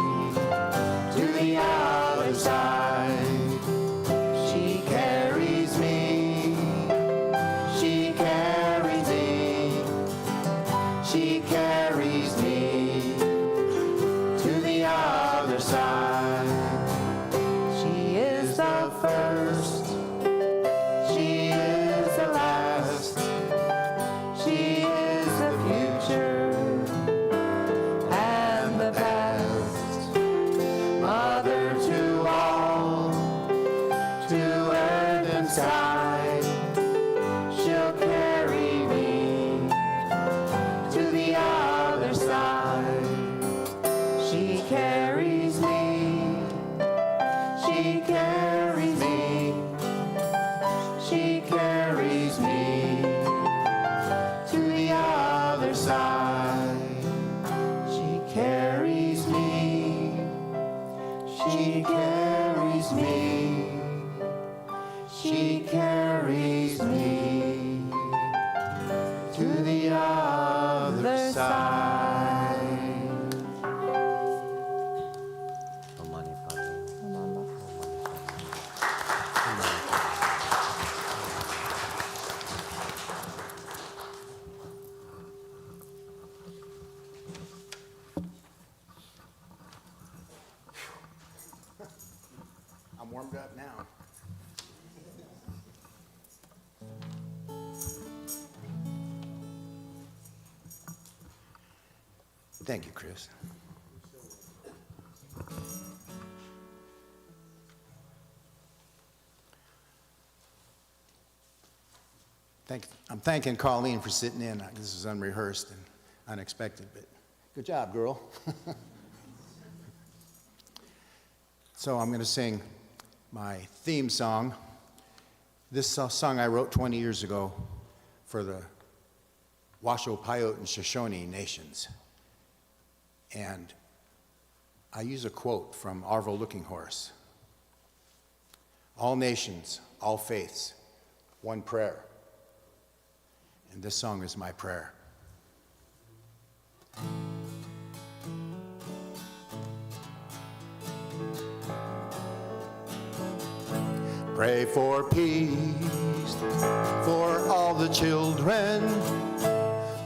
to the other side. She carries me, she carries me, she carries me to the other side. She is the first, she is the last, she is the future and the past. Mother to all, to earth and sky, she'll carry me to the other side. She carries me, she carries me, she carries me to the other side. She carries me, she carries me, she carries me to the other side. I'm warmed up now. Thank you, Chris. I'm thanking Colleen for sitting in. This is unrehearsed and unexpected, but good job, girl. So I'm going to sing my theme song. This song I wrote 20 years ago for the Washoe, Paiute, and Shoshone nations. And I use a quote from Arvo Looking Horse. All nations, all faiths, one prayer. And this song is my prayer. Pray for peace for all the the children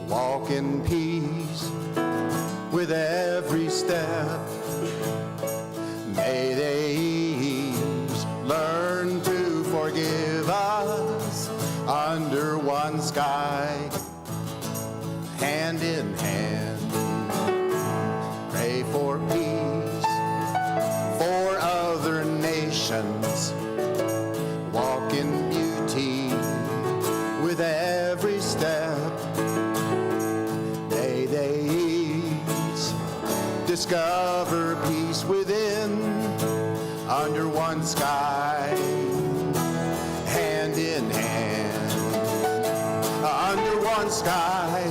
walk in peace with every step. May they each learn to forgive us under one sky, hand in hand. Pray for peace for other nations. Walk in beauty with every step. May they each discover peace within, under one sky, hand in hand. Under one sky,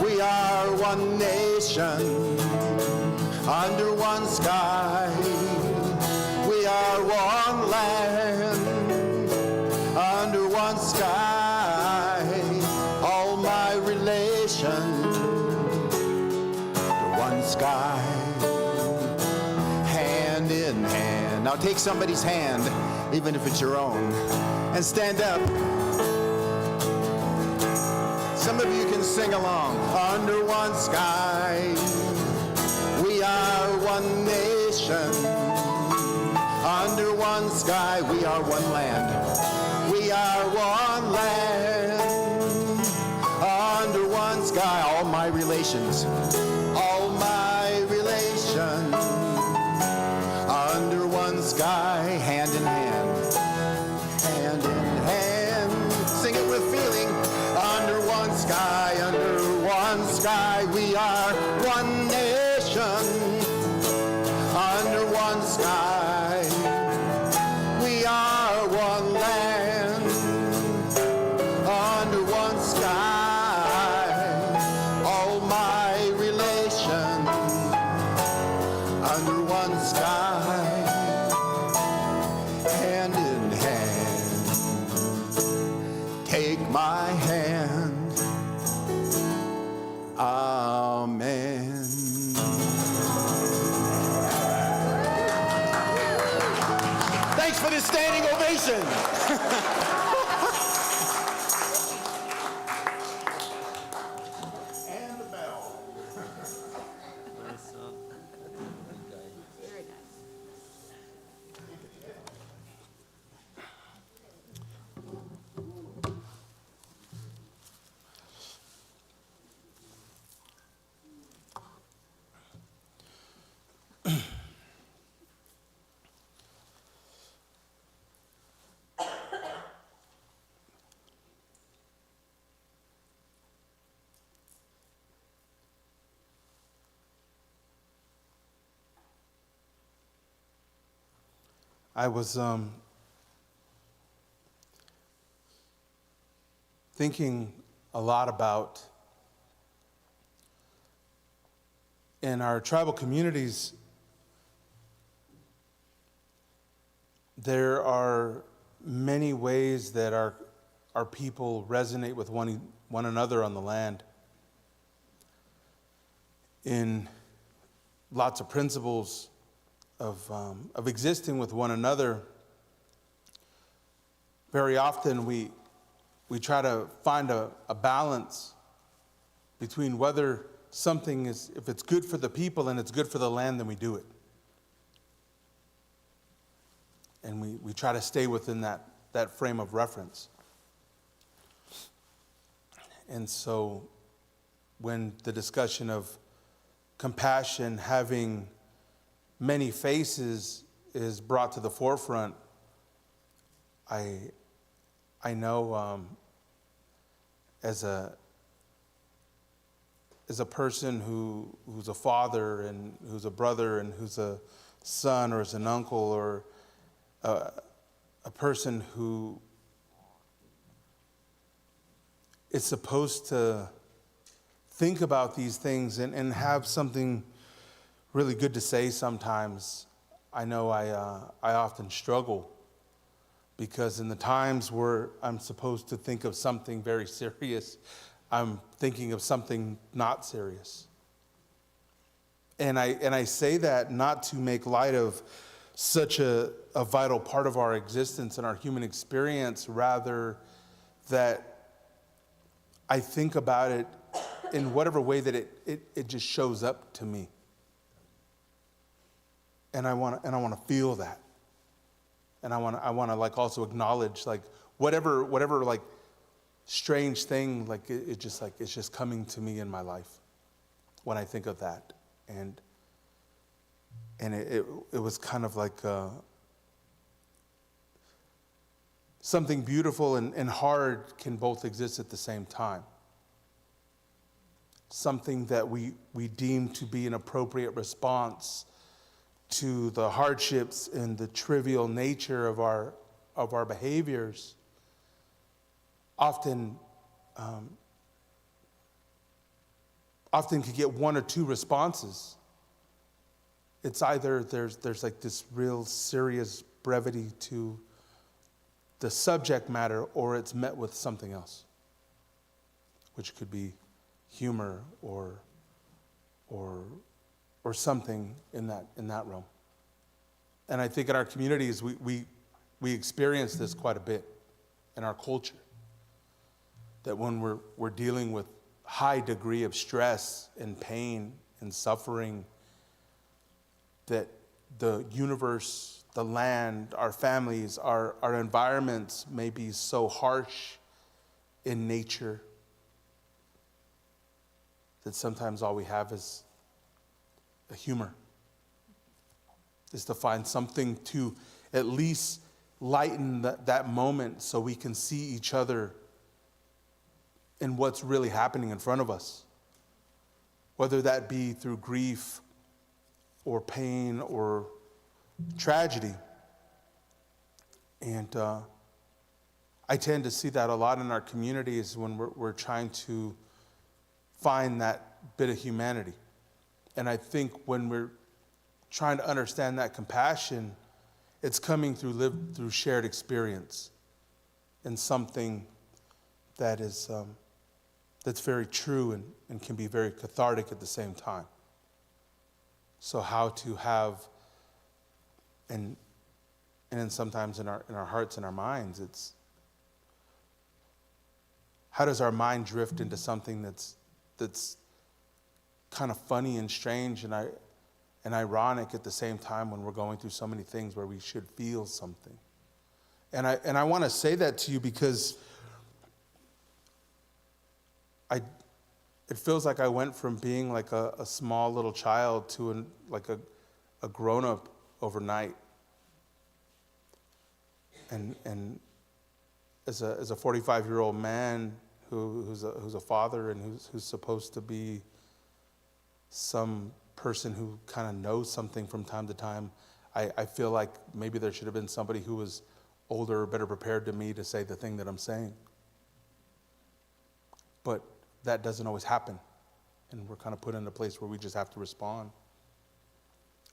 we are one nation. Under one sky, we are one land. Under one sky, all my relations. Under one sky, hand in hand. Now take somebody's hand, even if it's your own, and stand up. Some of you can sing along. Under one sky, we are one nation. Under one sky, we are one land. We are one land. Under one sky, all my relations. All my relations. Under one sky, hand in hand. Hand in hand. Sing it with feeling. Under one sky, we are one nation. Under one sky, we are one land. Under one sky, all my relations. Under one sky, hand in hand. Take my hand. Amen. Thanks for this standing ovation. And the bell. Very nice. I was thinking a lot about, in our tribal communities, there are many ways that our people resonate with one another on the land. In lots of principles of existing with one another, very often we try to find a balance between whether something is, if it's good for the people and it's good for the land, then we do it. And we try to stay within that frame of reference. And so when the discussion of compassion having many faces is brought to the forefront, I know as a person who's a father and who's a brother and who's a son or is an uncle or a person who is supposed to think about these things and have something really good to say sometimes. I know I often struggle because in the times where I'm supposed to think of something very serious, I'm thinking of something not serious. And I say that not to make light of such a vital part of our existence and our human experience, rather that I think about it in whatever way that it just shows up to me. And I want to feel that. And I want to like also acknowledge like whatever like strange thing, like it's just coming to me in my life when I think of that. And it was kind of like something beautiful and hard can both exist at the same time. Something that we deem to be an appropriate response to the hardships and the trivial nature of our behaviors often could get one or two responses. It's either there's like this real serious brevity to the subject matter, or it's met with something else, which could be humor or something in that realm. And I think in our communities we experience this quite a bit in our culture. That when we're dealing with high degree of stress and pain and suffering, that the universe, the land, our families, our environments may be so harsh in nature that sometimes all we have is a humor, is to find something to at least lighten that moment so we can see each other in what's really happening in front of us, whether that be through grief or pain or tragedy. And I tend to see that a lot in our communities when we're trying to find that bit of humanity. And I think when we're trying to understand that compassion, it's coming through shared experience and something that is that's very true and can be very cathartic at the same time. So how to have, and then sometimes in our hearts and our minds, it's how does our mind drift into something that's kind of funny and strange and ironic at the same time when we're going through so many things where we should feel something. And I want to say that to you because it feels like I went from being like a small little child to a grown-up overnight. And as a 45-year-old man who's a father and who's supposed to be some person who kind of knows something from time to time, I feel like maybe there should have been somebody who was older or better prepared than me to say the thing that I'm saying. But that doesn't always happen. And we're kind of put in a place where we just have to respond.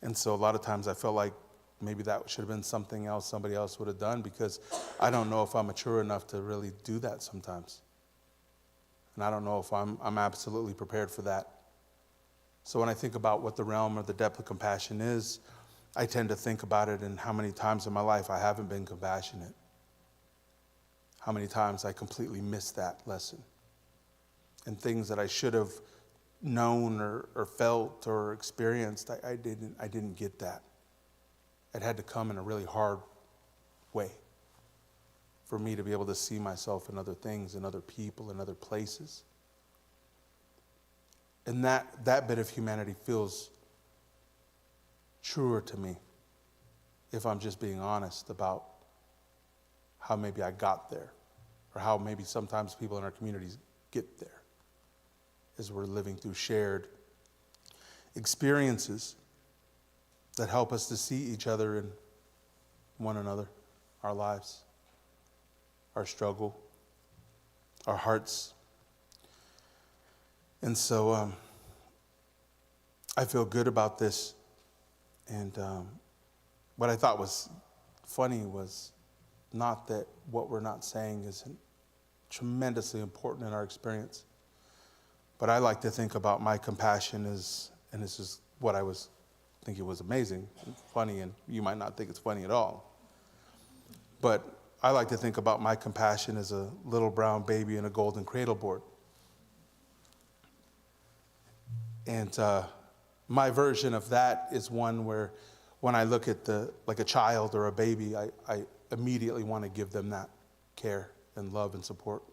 And so a lot of times I feel like maybe that should have been something else somebody else would have done, because I don't know if I'm mature enough to really do that sometimes. And I don't know if I'm absolutely prepared for that. So when I think about what the realm or the depth of compassion is, I tend to think about it in how many times in my life I haven't been compassionate. How many times I completely missed that lesson. And things that I should have known or felt or experienced, I didn't get that. It had to come in a really hard way for me to be able to see myself in other things, in other people, in other places. And that bit of humanity feels truer to me, if I'm just being honest about how maybe I got there, or how maybe sometimes people in our communities get there, as we're living through shared experiences that help us to see each other and one another, our lives, our struggle, our hearts. And so I feel good about this. And what I thought was funny was not that what we're not saying isn't tremendously important in our experience, but I like to think about my compassion as, and this is what I was thinking was amazing and funny, and you might not think it's funny at all, but I like to think about my compassion as a little brown baby in a golden cradle board. And my version of that is one where when I look at like a child or a baby, I immediately want to give them that care and love and support.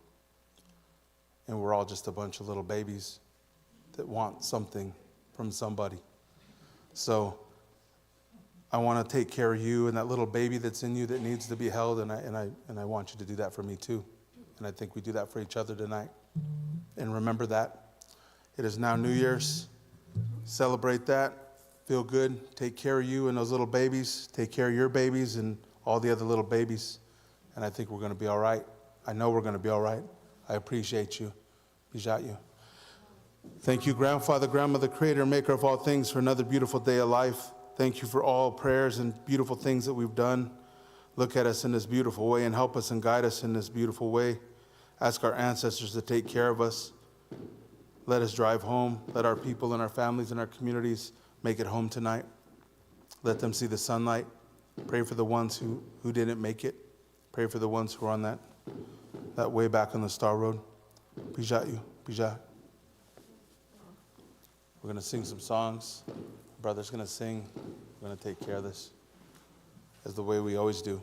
And we're all just a bunch of little babies that want something from somebody. So I want to take care of you and that little baby that's in you that needs to be held, and I want you to do that for me too. And I think we do that for each other tonight. And remember that. It is now New Year's. Celebrate that. Feel good. Take care of you and those little babies. Take care of your babies and all the other little babies. And I think we're going to be all right. I know we're going to be all right. I appreciate you. Bijat you. Thank you, Grandfather, Grandmother, Creator, Maker of all things, for another beautiful day of life. Thank you for all prayers and beautiful things that we've done. Look at us in this beautiful way and help us and guide us in this beautiful way. Ask our ancestors to take care of us. Let us drive home. Let our people and our families and our communities make it home tonight. Let them see the sunlight. Pray for the ones who didn't make it. Pray for the ones who are on that way back on the Star Road. Bijat you. Bijat. We're going to sing some songs. Brother's going to sing. We're going to take care of this as the way we always do.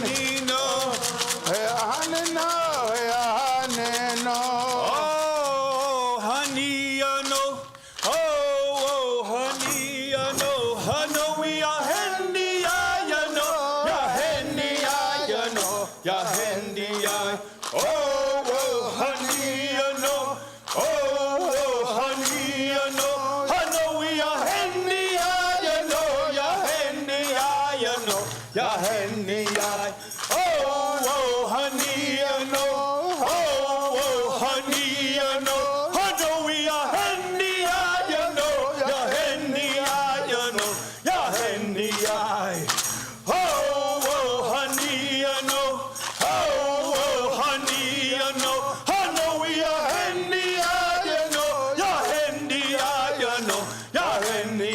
honey, no. Hey, honey, no. Hey, honey, no. Oh, honey, no. Oh, honey, no. Honey, we are handy, you know. Yeah, handy, you know. Yeah, handy, oh, honey, no. Oh, honey, no. Honey, we are handy, you know. Yeah, handy, you know. Yeah, handy, oh, honey, no. Oh, honey, no. Honey, we are handy, you know. Yeah, handy, you know. Yeah, handy, oh, honey, no. Oh, honey, no. Honey, we are handy, you know. Yeah, handy, you know. Yeah, handy,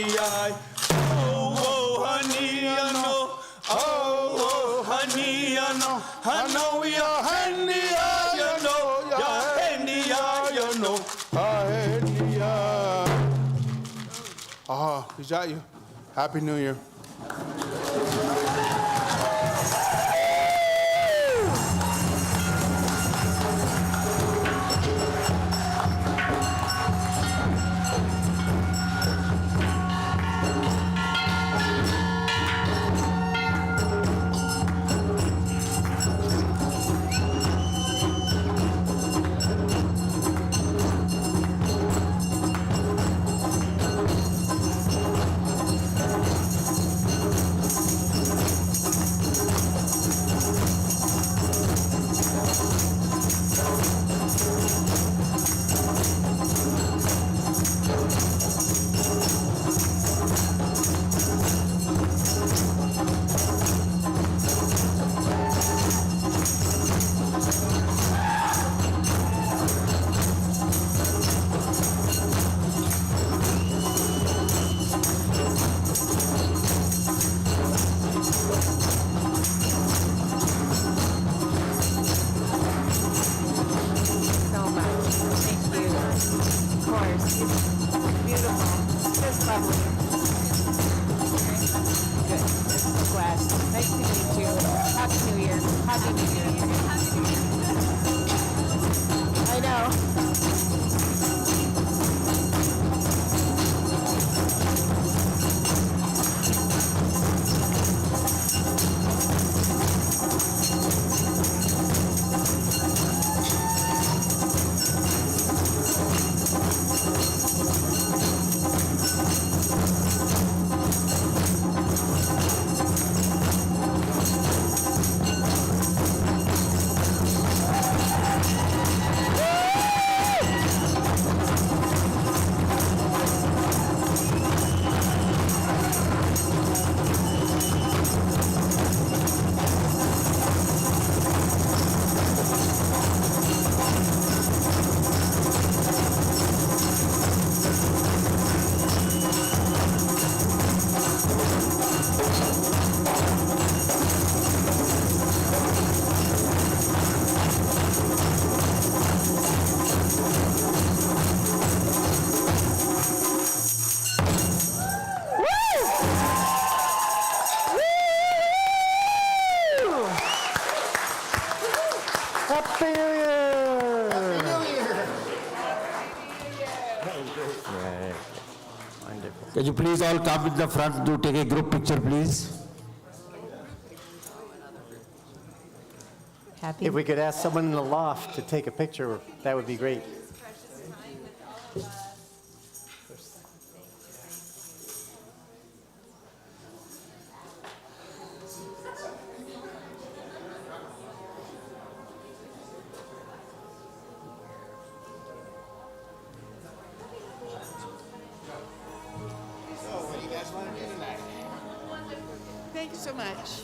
oh, honey, no. Oh, honey, no. Honey, we are handy, you know. Yeah, handy, you know. Handy, oh, we got you. Happy New Year. So much. Thank you. Of course. Beautiful. Just lovely. Good. So glad. Nice to meet you. Happy New Year. Happy New Year. I know. Happy New Year! Happy New Year! Right. Wonderful. Can you please all come in the front to take a group picture, please? Happy. If we could ask someone in the loft to take a picture, that would be great. Thank you so much.